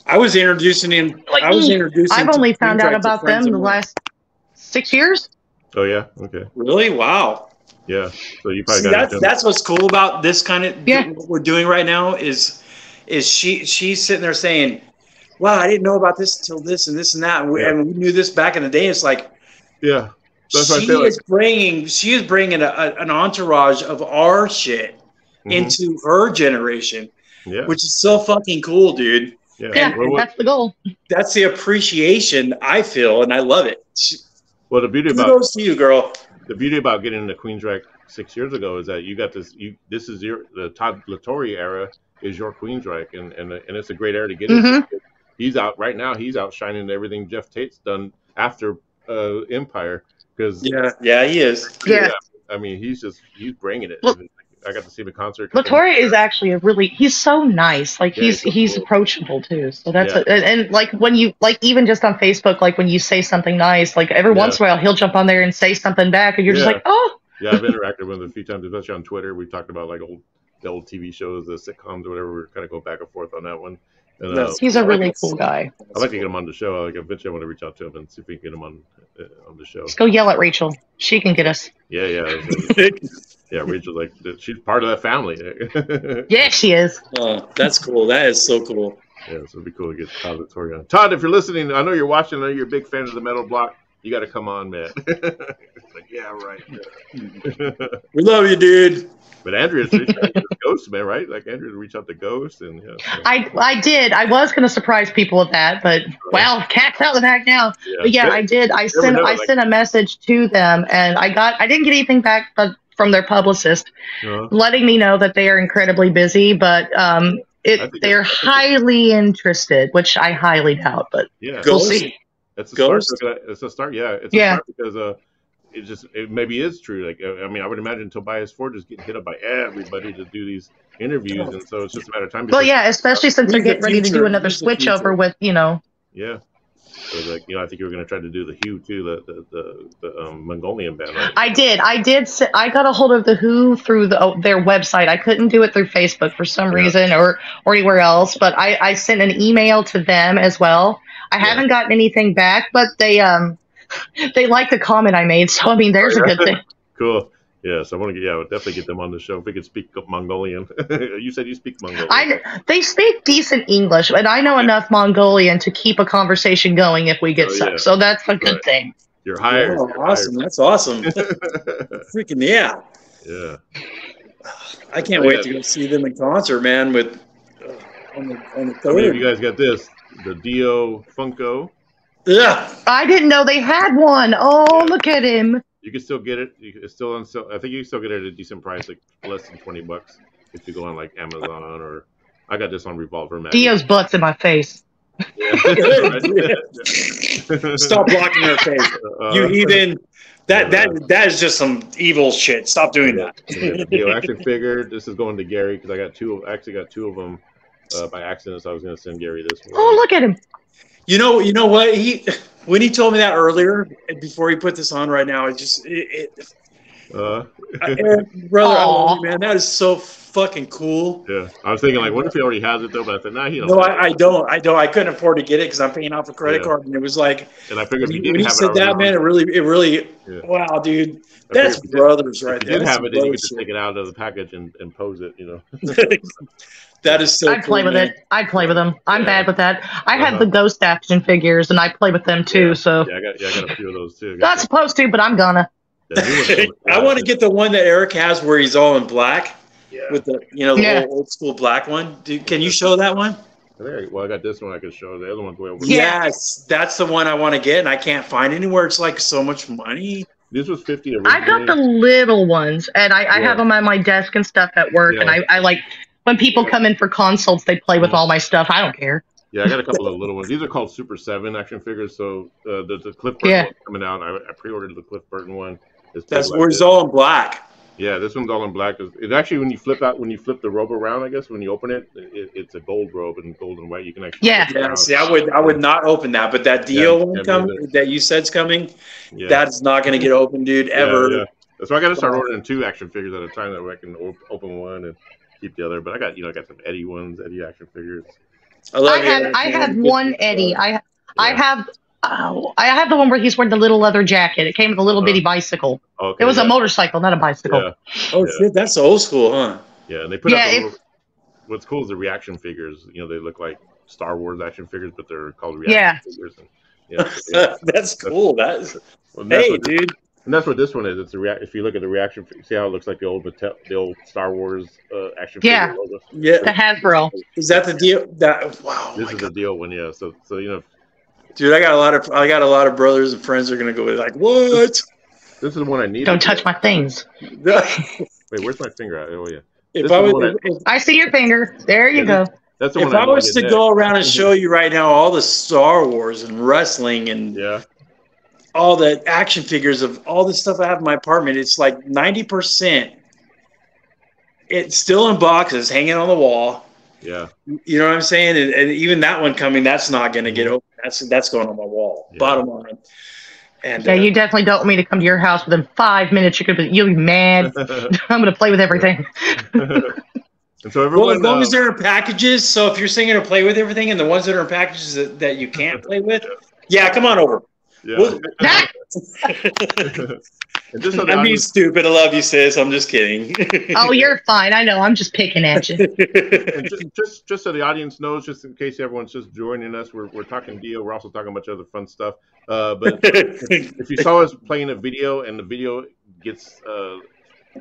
I was introducing him. I've only found out about them the last 6 years. Oh yeah, okay. Really? Wow. Yeah. So you probably that's what's cool about this kind of what we're doing right now is she's sitting there saying, "Wow, I didn't know about this until this and this and that, and we knew this back in the day." It's like, yeah, that's she is bringing an entourage of our shit into her generation, which is so fucking cool, dude. Yeah, that's the goal. That's the appreciation I feel, and I love it. Well, the beauty Kudos to you, girl. The beauty about getting into Queensrÿche 6 years ago is that you got this. This is the Todd Latore era is your Queensrÿche, and it's a great era to get into. He's out right now. He's outshining everything Jeff Tate's done after Empire. Because yeah, he is. Yeah. I mean, he's bringing it. Look, I got to see the concert. Latore is actually he's so nice. Like he's approachable too. So that's and like when you even just on Facebook, like when you say something nice, like every once in a while he'll jump on there and say something back, and you're just like, oh. Yeah, I've interacted with him a few times, especially on Twitter. We've talked about like the old TV shows, the sitcoms, or whatever. We're kind of going back and forth on that one. And, he's a really cool guy. I'd like to get him on the show. Like eventually, I want to reach out to him and see if we can get him on the show. Just go yell at Rachel. She can get us. Yeah. Yeah, Rachel's like she's part of that family. Yeah, she is. Oh, that's cool. That is so cool. Yeah, so it'd be cool to get Todd Latore on. Todd, if you're listening, I know you're watching. I know you're a big fan of the Metal Block. You got to come on, man. Like, yeah, right. Yeah. We love you, dude. But Andrea's reached out to Ghost, man, right? Like Andrea reached out to Ghost, and I did. I was going to surprise people with that, but wow, cat's out of the bag now. Yeah. But yeah, I did. I sent a message to them, and I didn't get anything back, but from their publicist, letting me know that they are incredibly busy, but they're highly interested, which I highly doubt. But we'll see. It's a start. It's a start. Yeah, it's a start because it maybe is true. Like I mean, I would imagine Tobias Ford is getting hit up by everybody to do these interviews, and so it's just a matter of time. Well, yeah, especially since they're getting ready to do another switch over with Yeah. So like I think you were going to try to do the Who too, the Mongolian band. Right? I did. I got a hold of the Who through their website. I couldn't do it through Facebook for some reason or anywhere else. But I sent an email to them as well. I haven't gotten anything back, but they liked the comment I made. So I mean, there's a good thing. Cool. Yeah, so I want to I would definitely get them on the show if we could speak Mongolian. You said you speak Mongolian. They speak decent English, and I know enough Mongolian to keep a conversation going if we get stuck. So that's a good thing. You're hired. Oh, awesome. That's awesome. Freaking yeah. Yeah. I can't wait to go see them in concert, man, with on the 3rd. You guys got this. The Dio Funko. Yeah. I didn't know they had one. Oh, look at him. You can still get it. It's still on sale. I think you can still get it at a decent price, like less than $20 if you go on like Amazon or. I got this on Revolver Mag. Dio's butt's in my face. Yeah. Stop blocking her face. You heathen. That is just some evil shit. Stop doing that. Dio action figure. This is going to Gary because I got two of them by accident. So I was going to send Gary this one. Oh, look at him. You know what? When he told me that earlier, before he put this on right now, Eric, brother, I love you, man. That is so fucking cool. Yeah, I was thinking like, what if he already has it though? But I said, nah, he don't. No, I don't. I couldn't afford to get it because I'm paying off a credit card, and it was like. And I figured when he said that, man, it really, wow, dude, that's brothers right there. If you did have it, then you could just take it out of the package and pose it, That is so. I'd play with it. I'd play with them. I'm bad with that. I had the Ghost action figures, and I play with them too. So I got a few of those too. Not supposed to, but I'm gonna. I want to get the one that Eric has where he's all in black with the old school black one. Can you show that one? Well, I got this one I can show. The other one's way over. Yes, that's the one I want to get, and I can't find anywhere. It's like so much money. This was $50 originally. I got the little ones, and I have them on my desk and stuff at work, and I like. When people come in for consults, they play with all my stuff. I don't care. Yeah, I got a couple of little ones. These are called Super 7 action figures. So the Cliff Burton one coming out. I pre-ordered the Cliff Burton one. That's where it's all in black. Yeah, this one's all in black. It's actually when you flip the robe around, I guess when you open it, it's a gold robe and gold and white. You can actually See, I would not open that, but that Dio one that you said's coming, that's not going to get open, dude, ever. Yeah. That's why I got to start ordering 2 action figures at a time that way I can open one and keep the other. But I got some Eddie action figures. I have one Eddie. I have the one where he's wearing the little leather jacket. It came with a little bitty bicycle. Okay, it was a motorcycle, not a bicycle. Yeah. Oh shit, that's old school, huh? Yeah, and they put up what's cool is the reaction figures. They look like Star Wars action figures, but they're called reaction figures. And, that's cool. Hey, dude. And that's what this one is. It's a if you look at the reaction, see how it looks like the old Star Wars action figure logo. Yeah, the Hasbro. Is that the deal? That wow. This is the deal one, yeah. So you know, dude, I got a lot of brothers and friends that are gonna go like, what? This is the one I need. Don't touch my things. Wait, where's my finger at? Oh yeah. I see your finger. There you go. That's the if I was to go around and show you right now all the Star Wars and wrestling and all the action figures of all the stuff I have in my apartment, it's like 90%. It's still in boxes hanging on the wall. Yeah. You know what I'm saying? And even that one coming, that's not going to get open. That's going on my wall. Yeah. Bottom line. And yeah, you definitely don't want me to come to your house within 5 minutes. You'll be mad. I'm going to play with everything. And so everyone, well, as long as they're in packages. So if you're saying to play with everything, and the ones that are in packages that you can't play with, yeah, come on over. Yeah. I'm being stupid. I love you, sis. I'm just kidding. Oh, you're fine. I know. I'm just picking at you. And just so the audience knows, just in case everyone's just joining us, we're talking Dio. We're also talking a bunch of other fun stuff. But if you saw us playing a video and the video gets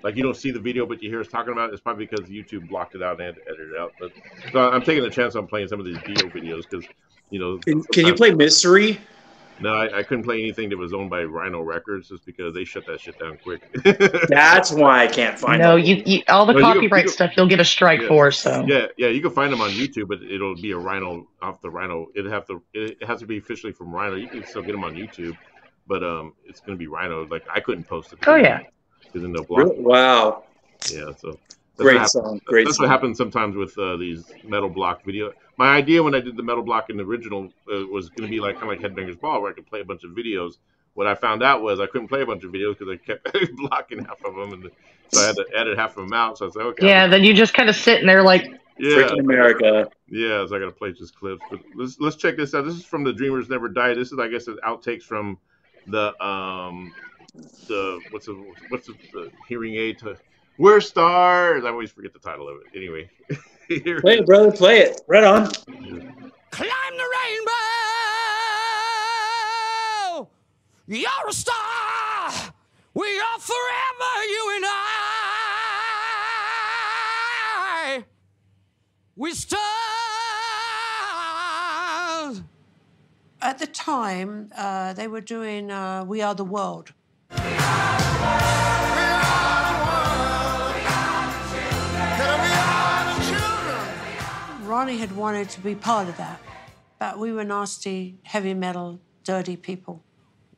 like you don't see the video, but you hear us talking about it, it's probably because YouTube blocked it out and edited it out. But so I'm taking a chance on playing some of these Dio videos because, you know. Can you play Mystery? No, I couldn't play anything that was owned by Rhino Records just because they shut that shit down quick. That's why I can't find them. No, you all the copyright stuff you'll get a strike for. So yeah, you can find them on YouTube, but it'll be a Rhino off the Rhino. It has to be officially from Rhino. You can still get them on YouTube, but it's gonna be Rhino. Like I couldn't post it. Oh yeah. Because then they'll block. Wow. Yeah. So. Great song. That's what happens sometimes with these metal block video. My idea when I did the metal block in the original was going to be like kind of like Headbangers Ball, where I could play a bunch of videos. What I found out was I couldn't play a bunch of videos because I kept blocking half of them, and so I had to edit half of them out. So I said, okay. Yeah, then you just kind of sitting there like, freaking America. Yeah, so I got to play just clips. But let's check this out. This is from the Dreamers Never Die. This is, I guess, the outtakes from the what's the hearing aid to. We're stars. I always forget the title of it. Anyway. Play it, brother. Play it. Right on. Climb the rainbow. You're a star. We are forever, you and I. We stars. At the time, they were doing We Are the World. Ronnie had wanted to be part of that, but we were nasty, heavy metal, dirty people.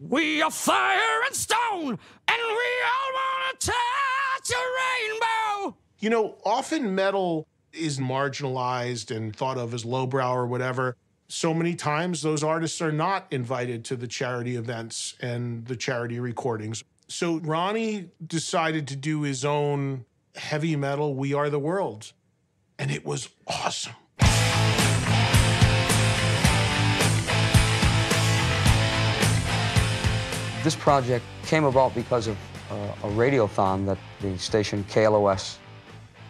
We are fire and stone, and we all want to touch a rainbow. You know, often metal is marginalized and thought of as lowbrow or whatever. So many times those artists are not invited to the charity events and the charity recordings. So Ronnie decided to do his own heavy metal We Are the World, and it was awesome. This project came about because of a radiothon that the station KLOS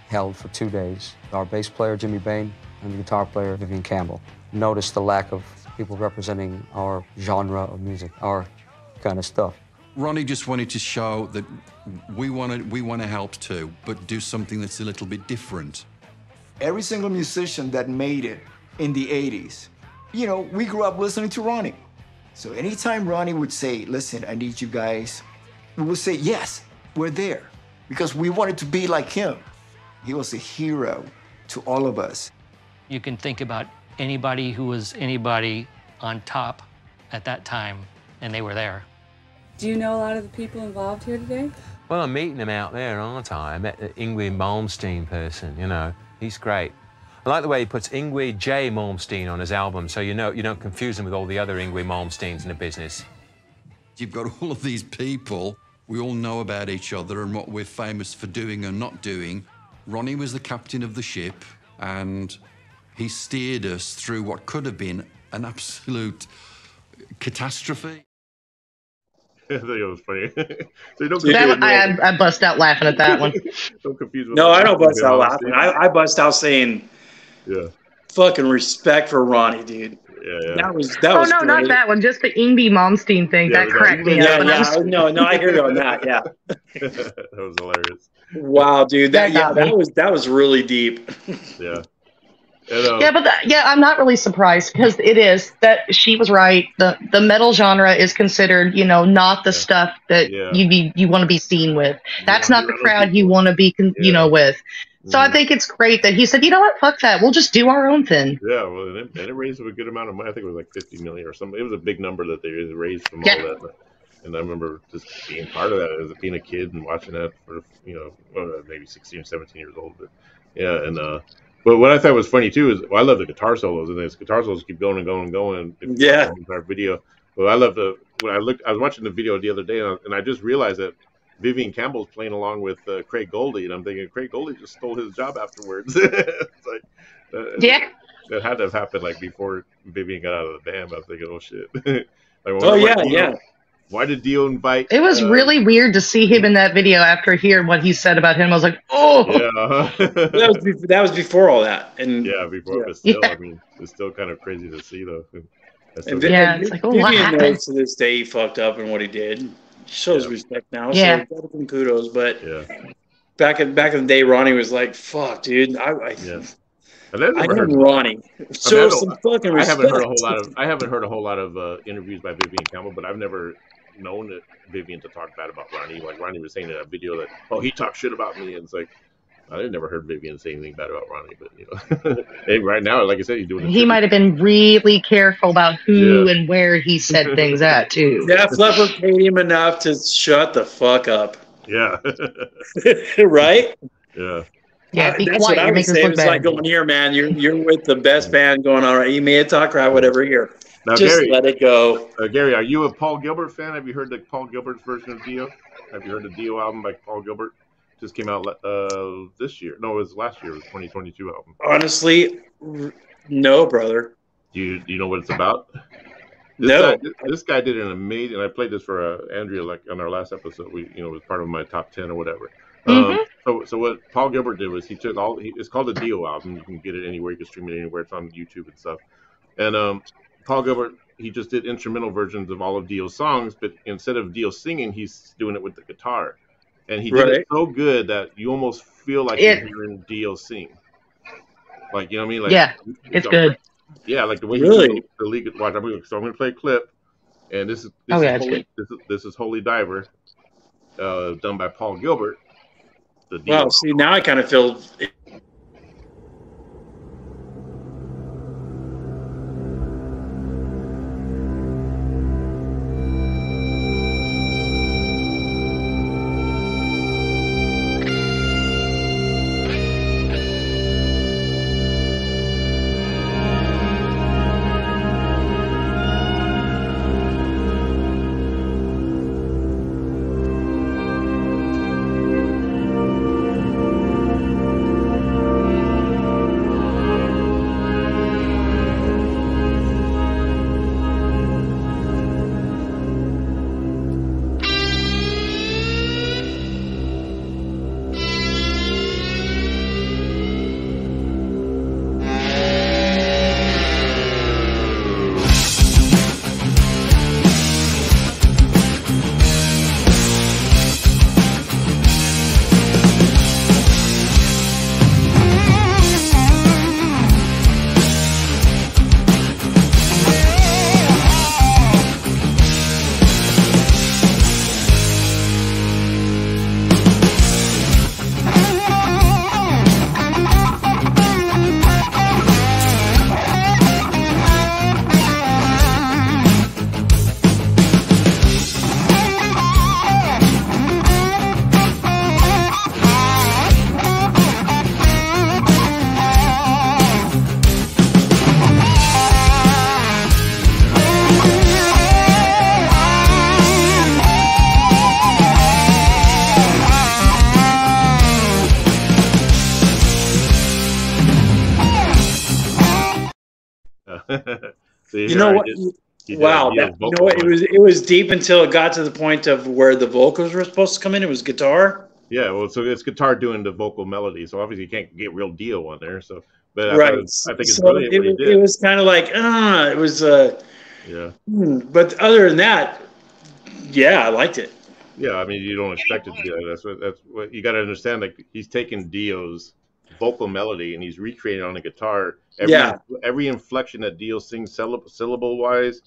held for 2 days. Our bass player, Jimmy Bain, and the guitar player, Vivian Campbell, noticed the lack of people representing our genre of music, our kind of stuff. Ronnie just wanted to show that we want to help too, but do something that's a little bit different. Every single musician that made it in the 80s, you know, we grew up listening to Ronnie. So anytime Ronnie would say, listen, I need you guys, we would say, yes, we're there. Because we wanted to be like him. He was a hero to all of us. You can think about anybody who was anybody on top at that time, and they were there. Do you know a lot of the people involved here today? Well, I'm meeting them out there, aren't I? I met the Yngwie Malmsteen person, you know. He's great. I like the way he puts Yngwie J. Malmsteen on his album, so you know you don't confuse him with all the other Yngwie Malmsteens in the business. You've got all of these people. We all know about each other and what we're famous for doing and not doing. Ronnie was the captain of the ship, and he steered us through what could have been an absolute catastrophe. I think it was funny. So you don't I bust out laughing at that one. Don't confuse. No, I don't bust out laughing. I bust out saying, yeah, fucking respect for Ronnie, dude. Yeah. That was Oh no, great. not that one. Just the Ingby Malmsteen thing. Yeah, that cracked me Yeah, up. when I was- no, I hear you on that. Yeah. That was hilarious. Wow, dude. That got me. That was really deep. Yeah. Yeah, but I'm not really surprised because it is that she was right. The metal genre is considered, not the stuff that you want to be seen with. That's not the crowd you want to be, with. So I think it's great that he said, you know what, fuck that. We'll just do our own thing. Yeah, well, and it raised a good amount of money. I think it was like 50 million or something. It was a big number that they raised from all that. And I remember just being part of that as being a kid and watching that for, maybe 16 or 17 years old. But yeah, and but what I thought was funny too is I love the guitar solos, and these guitar solos keep going and going and going. Yeah. The entire video. But I love when I was watching the video the other day, and I just realized that Vivian Campbell's playing along with Craig Goldie, and I'm thinking Craig Goldie just stole his job afterwards. It's like, that had to have happened like before Vivian got out of the band. I was thinking, oh shit. Why did Dio invite? It was really weird to see him in that video after hearing what he said about him. I was like, oh. Yeah. that was before all that. And before, but still, I mean, it's still kind of crazy to see though. It's like, what happened? Knows to this day he fucked up in what he did. He shows respect now. Yeah. So gotta give him kudos. But back in the day, Ronnie was like, "Fuck, dude, I know Ronnie." Show some fucking respect. I haven't heard a whole lot of interviews by Vivian Campbell, but I've never known that Vivian to talk bad about Ronnie. Like Ronnie was saying in that video that, he talked shit about me, and it's like I never heard Vivian say anything bad about Ronnie. But hey, right now, like I said, he's doing. He might have been really careful about who and where he said things at too. Def Leppard paid him enough to shut the fuck up. Yeah. Right. Yeah. Yeah, be that's quiet. what I would say. It's like going here, man. You're with the best band going on. Right? You may have talked crap, whatever. Here, now, just Gary, let it go. Gary, are you a Paul Gilbert fan? Have you heard the Paul Gilbert's version of Dio? Have you heard the Dio album by Paul Gilbert? Just came out this year. No, it was last year. It was 2022 album. Honestly, no, brother. Do you know what it's about? This guy did an amazing. I played this for Andrea, like on our last episode. It was part of my top 10 or whatever. So what Paul Gilbert did was he took it's called the Dio album. You can get it anywhere. You can stream it anywhere. It's on YouTube and stuff. And Paul Gilbert, he just did instrumental versions of all of Dio's songs, but instead of Dio singing, he's doing it with the guitar. And he did it so good that you almost feel like you're hearing Dio sing. Like, you know what I mean? Like, yeah, it's good. Yeah, like the way the lead. Watch, so I'm going to play a clip, and this is Holy Diver, done by Paul Gilbert. Well, see, now I kind of feel. See, you know what? Wow, it was deep until it got to the point of where the vocals were supposed to come in. It was guitar. Yeah, well, so it's guitar doing the vocal melody. So obviously you can't get real Dio on there. So, But right. I think it's So brilliant what he did. it was kind of like, it was, yeah. But other than that, yeah, I liked it. Yeah, I mean, you don't expect it to be like that. That's what you got to understand. Like, he's taking Dio's vocal melody and he's recreating it on a guitar. Every inflection that Dio sings syllable wise.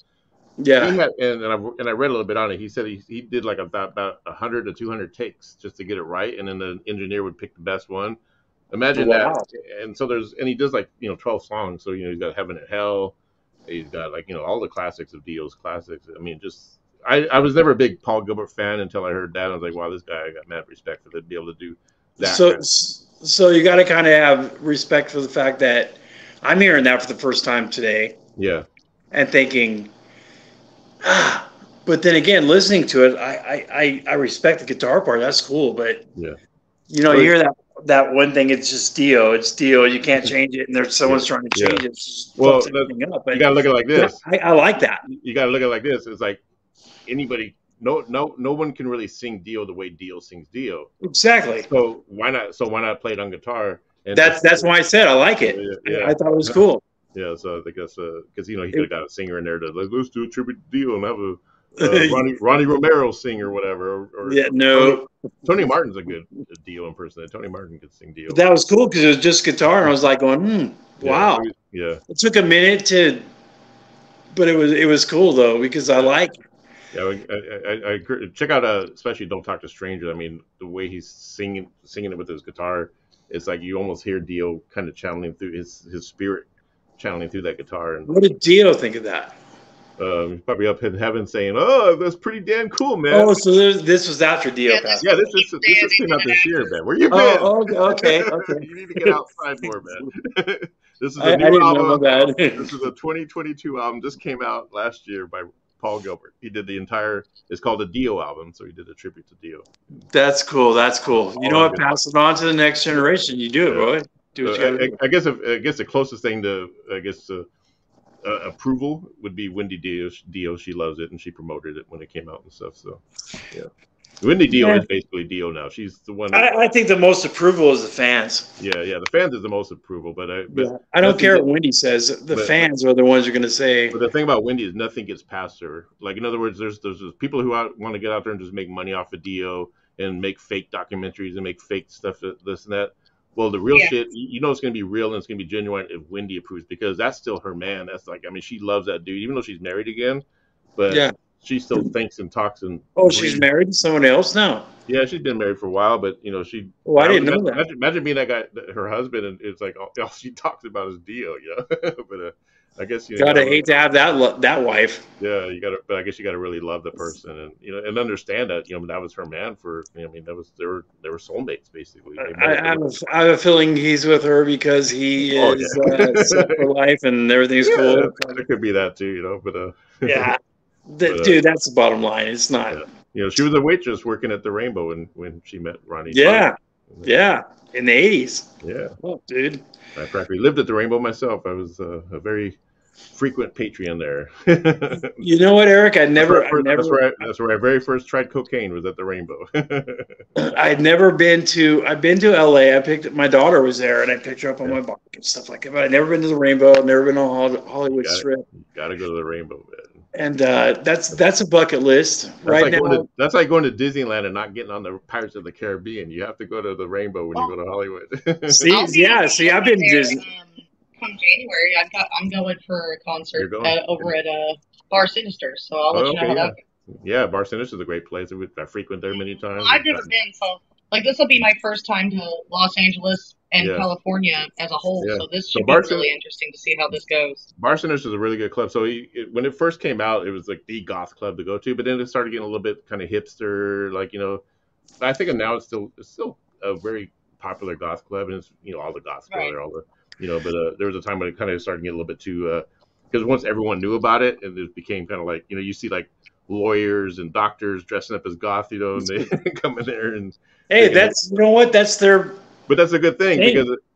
Yeah. And I read a little bit on it. He said he did like about 100 to 200 takes just to get it right, and then the engineer would pick the best one. Imagine that. And so he does like 12 songs. So he's got Heaven and Hell. He's got like all the classics of Dio's classics. I mean, just I was never a big Paul Gilbert fan until I heard that. I was like, wow, this guy, I got mad respect for to be able to do that. So you got to kind of have respect for the fact that I'm hearing that for the first time today. Yeah. And thinking. But then again, listening to it, I respect the guitar part. That's cool. But yeah, you hear that one thing. It's just Dio. It's Dio. You can't change it, and there's someone's trying to change it. Well, you got to look at it like this. I like that. You got to look at it like this. It's like anybody. No one can really sing Dio the way Dio sings Dio. Exactly. So why not play it on guitar? And that's why I said I like it. Yeah. I thought it was cool. Yeah, so I think that's because he could have got a singer in there to let's do a tribute to Dio and have a Ronnie Romero sing or whatever. Tony Martin's a good Dio impersonator. Tony Martin could sing Dio. But that was cool because it was just guitar, and I was like going, wow. Yeah. It took a minute but it was cool though because I like. Yeah, I check out especially "Don't Talk to Strangers." I mean, the way he's singing it with his guitar, it's like you almost hear Dio kind of channeling through his spirit. Channeling through that guitar. And what did Dio think of that? Probably up in heaven saying, "Oh, that's pretty damn cool, man." Oh, so this was after Dio passed. Yeah, this came out this year, man. Where you been? Oh, okay. You need to get outside more, man. This is a new album. This is a 2022 album. This came out last year by Paul Gilbert. He did the entire. It's called a Dio album, so he did a tribute to Dio. That's cool. You know what? Pass it on to the next generation. You do it, boy. I guess the closest thing to approval would be Wendy Dio. She loves it and she promoted it when it came out and stuff. So yeah, Wendy Dio is basically Dio now. She's the one. I think the most approval is the fans. Yeah, the fans is the most approval. But I don't care what Wendy says. The fans are the ones who are going to say. But the thing about Wendy is nothing gets past her. Like in other words, there's people who want to get out there and just make money off of Dio and make fake documentaries and make fake stuff, this and that. Well, the real shit, it's going to be real and it's going to be genuine if Wendy approves because that's still her man. That's like, I mean, she loves that dude, even though she's married again. But she still thinks and talks and. Oh, she's married to someone else now. Yeah, she's been married for a while, but she. Oh, I didn't know that. Imagine being that guy, her husband, and it's like all she talks about is Dio, but I guess gotta hate to have that wife. Yeah, but I guess you gotta really love the person and and understand that that was her man for. I mean, they were soulmates basically. I have a feeling he's with her because he is set for life and everything's cool. There could be that too, but yeah, dude, that's the bottom line. It's not. She was a waitress working at the Rainbow when she met Ronnie. Yeah, in the 80s. Yeah, oh, dude. I practically lived at the Rainbow myself. I was a very frequent Patreon there. You know what, Eric? That's where I very first tried cocaine was at the Rainbow. I've been to LA. I picked up, my daughter was there and I picked her up on my bike and stuff like that. But I've never been to the Rainbow. I've never been on Hollywood Strip. Gotta go to the Rainbow, man. And that's a bucket list right now. That's like going to Disneyland and not getting on the Pirates of the Caribbean. You have to go to the Rainbow when you go to Hollywood. See, I've been to Disney. Come January, I'm going for a concert over at Bar Sinister, so I'll let you know how that goes. Yeah, Bar Sinister is a great place. I frequent there many times. I've never been, so this will be my first time to Los Angeles and California as a whole. Yeah. So this should be really interesting to see how this goes. Bar Sinister is a really good club. So when it first came out, it was like the goth club to go to, but then it started getting a little bit kind of hipster, I think now it's still a very popular goth club, and it's all the goths go there, all the. But there was a time when it kind of started getting a little bit too, because once everyone knew about it, and it became kind of like, you see like lawyers and doctors dressing up as goth, and they come in there and. Hey, that's their. But that's a good thing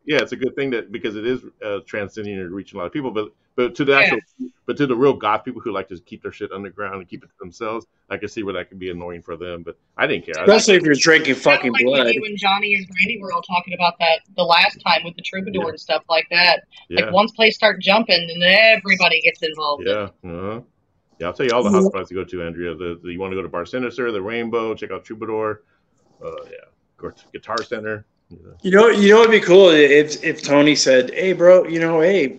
yeah, it's a good thing that because it is transcending and reaching a lot of people. But to the actual, but to the real goth people who like to keep their shit underground and keep it to themselves, I can see where that can be annoying for them. But I didn't care. Especially if you're drinking fucking like blood. when you and Johnny and Brandy were all talking about that the last time with the Troubadour and stuff like that. Yeah. Like once plays start jumping, then everybody gets involved. Yeah. Yeah, I'll tell you all the hot spots to go to, Andrea. You want to go to Bar Sinister, the Rainbow, check out Troubadour. Go to Guitar Center. You know what'd be cool if Tony said, "Hey, bro, hey,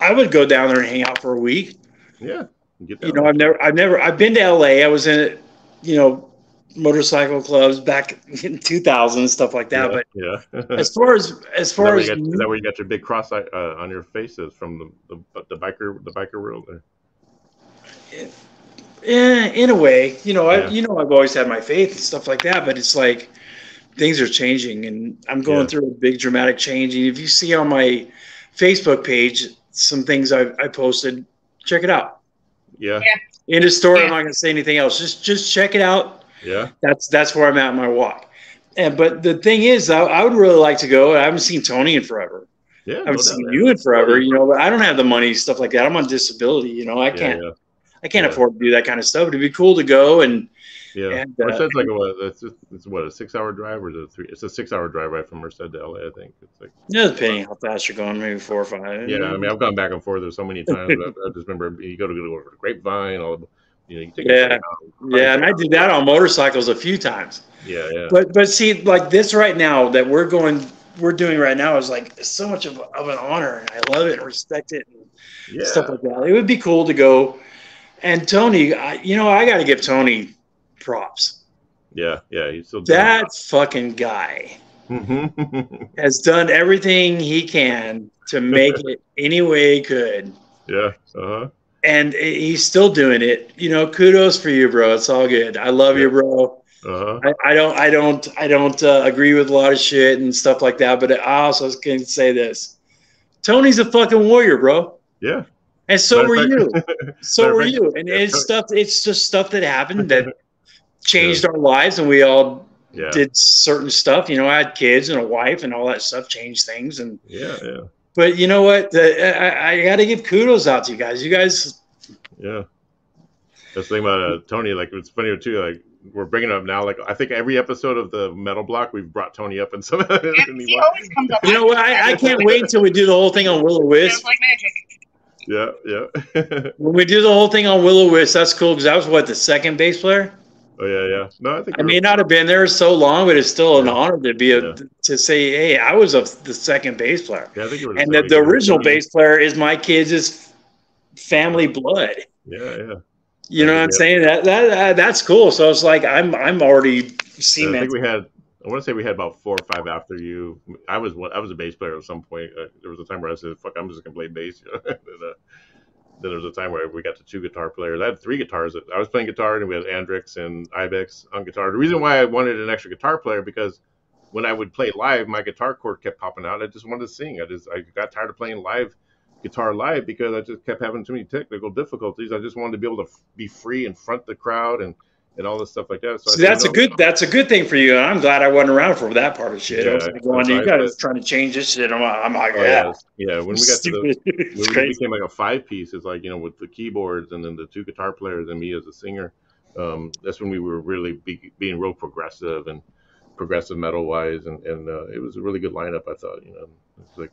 I would go down there and hang out for a week." Yeah, I've been to LA. I was in, motorcycle clubs back in 2000 and stuff like that. Yeah, but as far as is that where you got your big cross on your faces from the biker world? Yeah, in a way, I've always had my faith and stuff like that, but it's like things are changing, and I'm going through a big dramatic change. And if you see on my Facebook page some things I posted, check it out. Yeah. In the story, I'm not going to say anything else. Just check it out. Yeah. That's where I'm at in my walk. But the thing is, I would really like to go. I haven't seen Tony in forever. Yeah. I haven't seen you in forever. But I don't have the money, stuff like that. I'm on disability. I can't. Yeah. I can't afford to do that kind of stuff. It'd be cool to go and. Yeah. Merced's like it's what, a 6-hour drive or is it 3? It's a 6-hour drive right from Merced to LA, I think. It's like depending how fast you're going, maybe 4 or 5. Yeah, I mean I've gone back and forth there so many times. I just remember you go to Grapevine, you take and I did that on motorcycles a few times. Yeah. But see, like this right now that we're doing right now is like so much of an honor, and I love it and respect it and stuff like that. It would be cool to go. And Tony, I got to give Tony props. Yeah, he's still that fucking guy has done everything he can to make it any way he could. Yeah. And he's still doing it. Kudos for you, bro. It's all good. I love you, bro. I don't agree with a lot of shit and stuff like that, but I also can say this: Tony's a fucking warrior, bro. Yeah. And so were you. So were you. And it's just stuff that happened that changed our lives, and we all did certain stuff. I had kids and a wife and all that stuff changed things. And But you know what? I got to give kudos out to you guys. You guys. Yeah. That's the thing about Tony. Like, it's funny too. Like, we're bringing it up now. Like, I think every episode of the Metal Block, we've brought Tony up, and he always comes up. You know what? I can't wait until we do the whole thing on Will-O-Wisp. It's like magic. Yeah. When we do the whole thing on Will-O-Wisp, that's cool because I was the second bass player. Oh yeah. No, I think I may not have been there so long, but it's still an honor to be to say, hey, I was the second bass player. Yeah, I think you were. And the original bass player is my kids' family blood. Yeah. You know what I'm saying? That's cool. So it's like I'm already cemented. I think we had. I want to say we had about 4 or 5 after you. I was a bass player at some point. There was a time where I said, "Fuck, I'm just gonna play bass." Then there was a time where we got to 2 guitar players. I had 3 guitars. I was playing guitar, and we had Andrix and Ibex on guitar. The reason why I wanted an extra guitar player because when I would play live, my guitar cord kept popping out. I just wanted to sing. I got tired of playing guitar live because I just kept having too many technical difficulties. I just wanted to be able to be free and front the crowd and all this stuff like that. So that's a good thing for you. And I'm glad I wasn't around for that part of shit. I was like, you guys trying to change this shit. I'm like, yeah. When we got when we became like a 5-piece, it's like, with the keyboards and then the 2 guitar players and me as a singer. That's when we were really being real progressive metal wise, and it was a really good lineup. I thought, it's like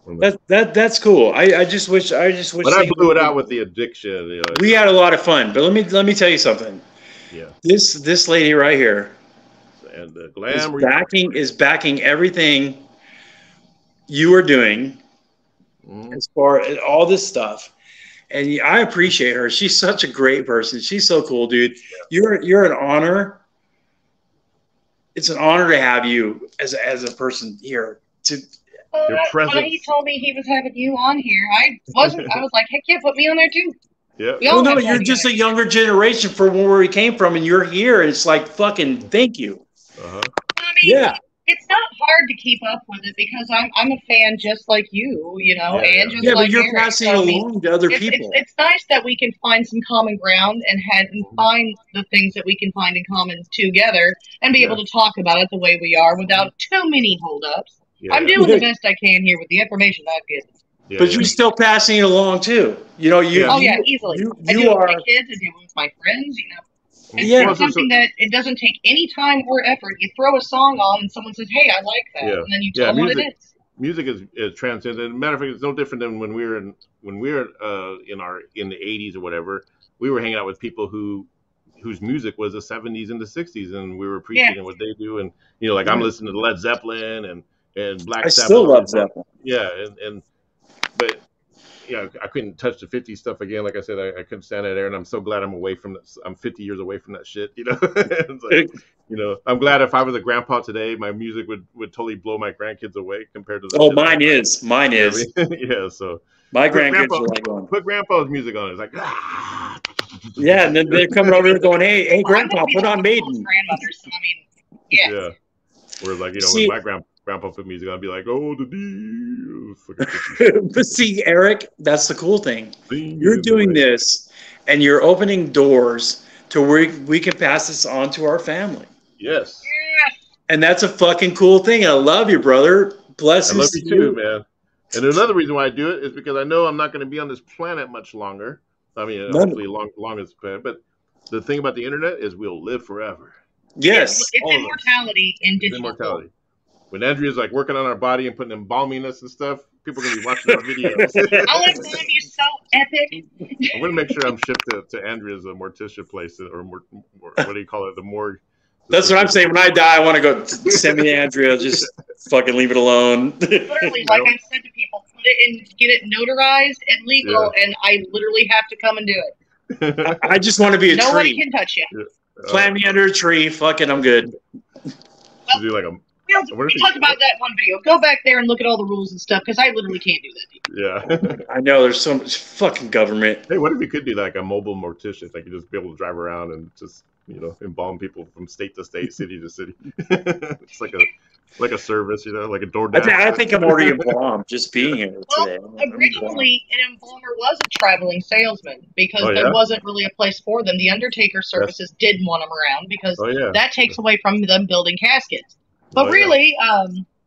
that's cool. I just wish. But I blew it out with the Addiction. We had a lot of fun. But let me tell you something. Yeah. This lady right here, and the Glam Reaper is backing everything you are doing as far as all this stuff, and I appreciate her. She's such a great person. She's so cool, dude. Yeah. You're an honor. It's an honor to have you as a person here. Your presence. When he told me he was having you on here, I was like, heck yeah, put me on there too. Yeah. Well, no, you're just a younger generation from where we came from, and you're here, and it's like fucking thank you. I mean, it's not hard to keep up with it because I'm a fan just like you, and just like but you're Eric. passing it along to other people. It's nice that we can find some common ground and find the things that we can find in common together and be able to talk about it the way we are without too many holdups. Yeah. I'm doing the best I can here with the information I've given. Yeah, But you're still passing it along too. You know, you. Oh you, yeah, easily. You, I do you it with are. my kids. I do it with my friends. You know, it's Yeah. something that it doesn't take any time or effort. You throw a song on, and someone says, "Hey, I like that," Yeah. and then you tell them what it is. Music is transcendent. Matter of fact, it's no different than when we were in the 80s or whatever. We were hanging out with people whose music was the 70s and the 60s, and we were appreciating what they do. And you know, like I'm listening to Led Zeppelin and Black Sabbath. I still love Zeppelin. Yeah, but yeah, I couldn't touch the 50s stuff again. Like I said, I couldn't stand it there, and I'm so glad I'm away from this. I'm 50 years away from that shit. You know, it's like, you know, I'm glad if I was a grandpa today, my music would totally blow my grandkids away compared to the. Oh, mine is. Yeah, so my grandkids are like going, put grandpa's music on. It's like yeah, and then they're coming over here going, hey, grandpa, put on Maiden. Grandmothers. I mean, yes. Yeah. Whereas, like, you know, See, when my grandpa put music on, I'd be like, oh, the D. But see, Eric, that's the cool thing. You're doing this, and you're opening doors to where we can pass this on to our family. Yes. And that's a fucking cool thing. I love you, brother. Bless I love you too, man. And another reason why I do it is because I know I'm not going to be on this planet much longer. I mean, hopefully long as planet. But the thing about the internet is we'll live forever. Yes. It's immortality in digital. It's immortality. When Andrea's like working on our body and putting embalming us and stuff, people are going to be watching our videos. I'll embalm you so epic. I'm going to make sure I'm shipped to Andrea's morticia place, or what do you call it? The morgue. That's what I'm saying. When I die, I want to go send me to Andrea. Just fucking leave it alone. Literally, like I said to people, put it in, get it notarized and legal, and I literally have to come and do it. I just want to be a tree. Nobody can touch you. Yeah. Plant me under a tree. Fuck it, I'm good. Do like a. We talked about that one video. Go back there and look at all the rules and stuff, because I literally can't do that. Yeah. I know, there's so much fucking government. Hey, what if you could do like a mobile mortician? Like you just be able to drive around and just, you know, embalm people from state to state, city to city. It's like a service, you know, like a DoorDash. I think I'm already embalmed just being here today. Originally, an embalmer was a traveling salesman because there wasn't really a place for them. The Undertaker services didn't want them around because that takes away from them building caskets. But really,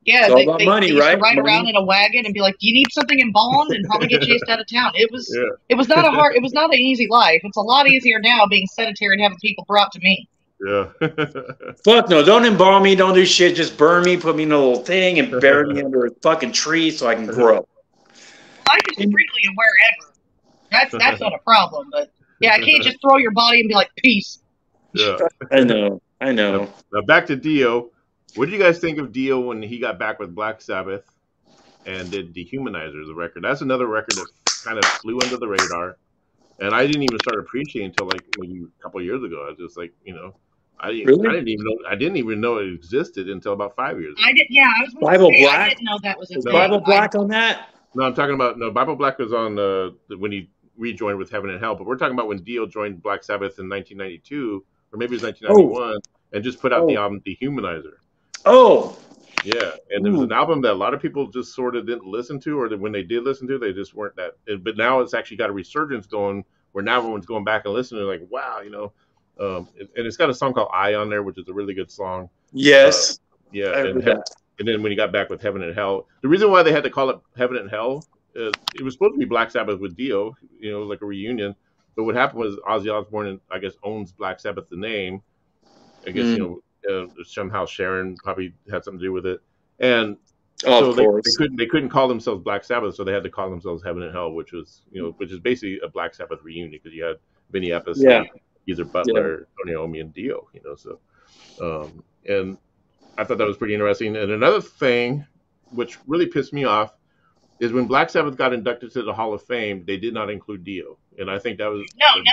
they used to ride around in a wagon and be like, "Do you need something embalmed?" and probably get chased out of town. It was not an easy life. It's a lot easier now being sedentary and having people brought to me. Yeah. Fuck no, don't embalm me, don't do shit, just burn me, put me in a little thing and bury me under a fucking tree so I can grow. I can sprinkle you wherever. That's not a problem, but yeah, I can't just throw your body and be like, peace. Yeah. I know. Now back to Dio. What did you guys think of Dio when he got back with Black Sabbath and did Dehumanizer, the record? That's another record that kind of flew under the radar. And I didn't even start appreciating until like maybe a couple of years ago. I was just like, you know, I didn't even know it existed until about 5 years ago. I was Bible Black. I didn't know that was a thing. Bible Black on that? No, I'm talking about Bible Black was on when he rejoined with Heaven and Hell, but we're talking about when Dio joined Black Sabbath in 1992, or maybe it was 1991, and just put out the album Dehumanizer. Oh. Yeah, and it was an album that a lot of people just sort of didn't listen to, or that when they did listen to, they just weren't that. But now it's actually got a resurgence going, where now everyone's going back and listening, like, wow, you know. And it's got a song called "I" on there, which is a really good song. Yes. And then when he got back with Heaven and Hell, the reason why they had to call it Heaven and Hell, it was supposed to be Black Sabbath with Dio, you know, like a reunion. But what happened was Ozzy Osbourne, I guess, owns Black Sabbath, the name. I guess you know. Somehow Sharon probably had something to do with it, and so they couldn't call themselves Black Sabbath, so they had to call themselves Heaven and Hell, which is basically a Black Sabbath reunion because you had Vinny Appice, Geezer Butler, Tony Iommi, and Dio, you know. So, and I thought that was pretty interesting. And another thing, which really pissed me off, is when Black Sabbath got inducted to the Hall of Fame, they did not include Dio, and I think that was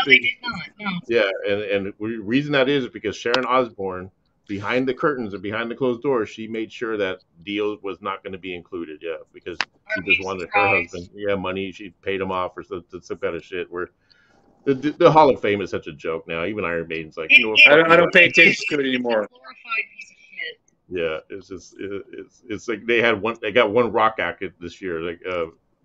they did not. No. Yeah, and the reason that is because Sharon Osbourne, behind the curtains and behind the closed doors, she made sure that Dio was not going to be included. Yeah, because she just wanted her husband. Yeah, money. She paid him off or some kind of shit. Where the Hall of Fame is such a joke now. Even Iron Maiden's like, you know, I don't pay attention to it anymore. Yeah, it's just it's like they got one rock act this year, like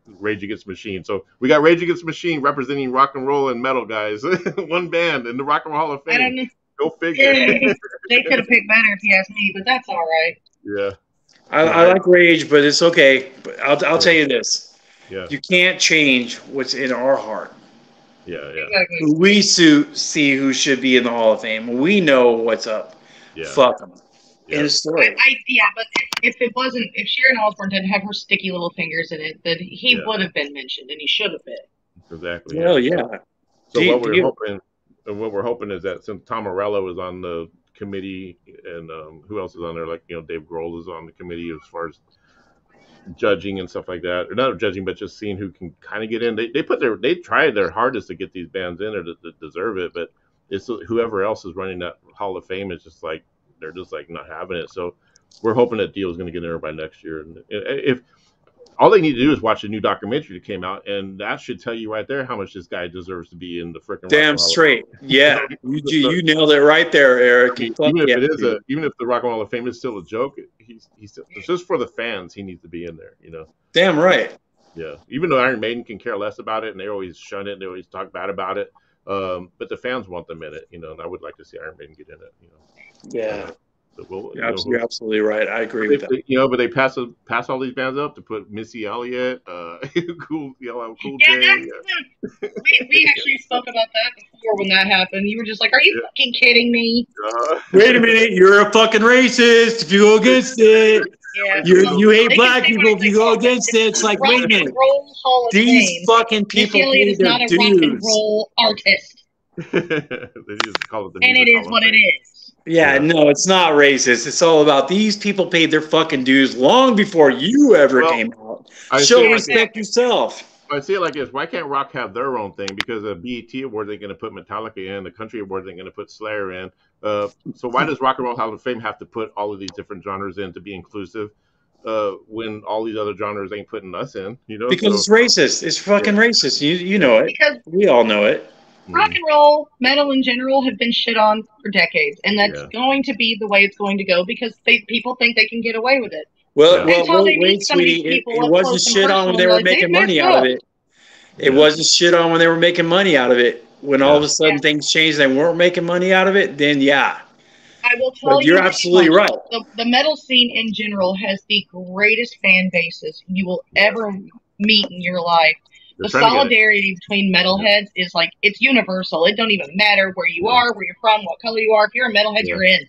Rage Against the Machine. So we got Rage Against the Machine representing rock and roll and metal guys, one band in the Rock and Roll Hall of Fame. Go figure. Yeah, they could have picked better if you ask me, but that's all right. Yeah. I like Rage, but it's okay. But I'll tell you this: you can't change what's in our heart. Yeah. Exactly. We see who should be in the Hall of Fame. We know what's up. Yeah. Fuck them. End of story. But if Sharon Osbourne didn't have her sticky little fingers in it, then he would have been mentioned, and he should have been. Exactly. Well, yeah. So what we're hoping is that since Tom Morello is on the committee, and who else is on there? Like, Dave Grohl is on the committee as far as judging and stuff like that, or not judging, but just seeing who can kind of get in. They tried their hardest to get these bands in there to deserve it, but it's whoever else is running that Hall of Fame is just like they're just like not having it. So we're hoping that Dio is going to get in there by next year. And if all they need to do is watch a new documentary that came out, and that should tell you right there how much this guy deserves to be in the freaking. Damn straight, yeah. You nailed it right there, Eric. Even if the Rock and Roll Hall of Fame is still a joke, he's still, it's just for the fans. He needs to be in there, Damn right. Yeah. Even though Iron Maiden can care less about it, and they always shun it, and they always talk bad about it, but the fans want them in it, and I would like to see Iron Maiden get in it, Yeah. So You're absolutely right. I agree with that. But they pass all these bands up to put Missy Elliott, Cool J. We actually spoke about that before when that happened. You were just like, "Are you fucking kidding me?" Wait a minute, you're a fucking racist if you go against it. Yeah, you hate black people if you go against it. It's like, wait a minute, these fucking people is not a rock and roll artist, they just call it the and it is what it is. Yeah, no, it's not racist. It's all about these people paid their fucking dues long before you ever came out. Show respect yourself. I see it like this. Why can't rock have their own thing? Because the BET Award, they're going to put Metallica in. The Country Award, they're going to put Slayer in. So why does Rock and Roll Hall of Fame have to put all of these different genres in to be inclusive when all these other genres ain't putting us in? Because it's racist. It's fucking racist. You know it. Because we all know it. Rock and roll, metal in general, have been shit on for decades, and that's going to be the way it's going to go because people think they can get away with it. Well, wait, sweetie, it wasn't shit on when they were making money out of it. It wasn't shit on when they were making money out of it. When all of a sudden things changed, they weren't making money out of it. Then I will tell you, you're absolutely right. The metal scene in general has the greatest fan bases you will ever meet in your life. The solidarity between metalheads is like, it's universal. It don't even matter where you are, where you're from, what color you are. If you're a metalhead, you're in.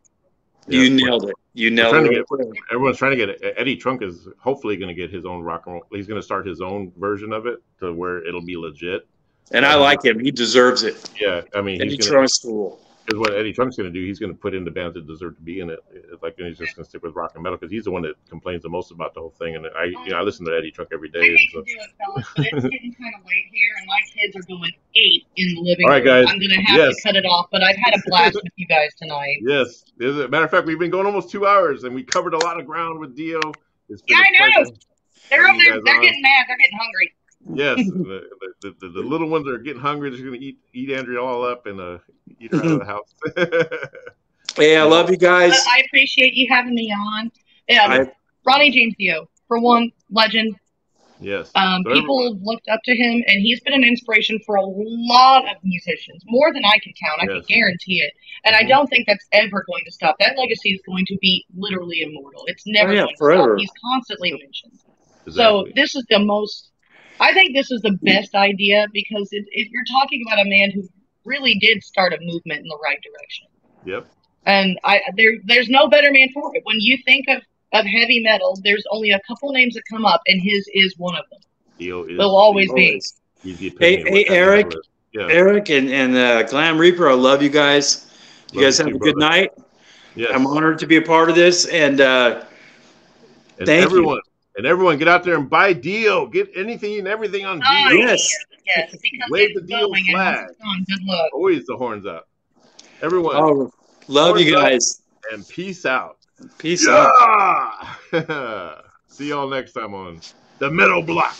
You nailed it. You nailed it. Everyone's trying to get it. Eddie Trunk is hopefully going to get his own rock and roll. He's going to start his own version of it to where it'll be legit. And I like him. He deserves it. Yeah, I mean, Eddie Trunk's cool. Because what Eddie Trunk's going to do, he's going to put in the bands that deserve to be in it. Like, he's just going to stick with rock and metal because he's the one that complains the most about the whole thing. And I listen to Eddie Trunk every day. I hate to do it, fellas, but it's getting kind of late here, and my kids are going 8 in the living room. All right, guys. I'm going to have to cut it off, but I've had a blast with you guys tonight. Yes. As a matter of fact, we've been going almost 2 hours, and we covered a lot of ground with Dio. Yeah, I know. They're getting mad. They're getting hungry. Yes, the little ones are getting hungry. They're going to eat Andrea all up and eat her out of the house. Hey, I love you guys. I appreciate you having me on. Ronnie James Dio, for one, legend. Yes. People have looked up to him, and he's been an inspiration for a lot of musicians, more than I can count. I can guarantee it. And I don't think that's ever going to stop. That legacy is going to be literally immortal. It's never going to stop. He's constantly mentioned. Exactly. So this is the most... I think this is the best idea because you're talking about a man who really did start a movement in the right direction. Yep. And there's no better man for it. When you think of heavy metal, there's only a couple names that come up, and his is one of them. They'll always be. Hey, Eric. Yeah. Eric and Glam Reaper, I love you guys. You guys have a good night. Yes. I'm honored to be a part of this, and thank you. And everyone, get out there and buy Dio. Get anything and everything on Dio. Yes. Wave the Dio flag. Good luck. Always the horns out. Everyone. Oh, love you guys. And peace out. Peace out. See y'all next time on The Metal Block.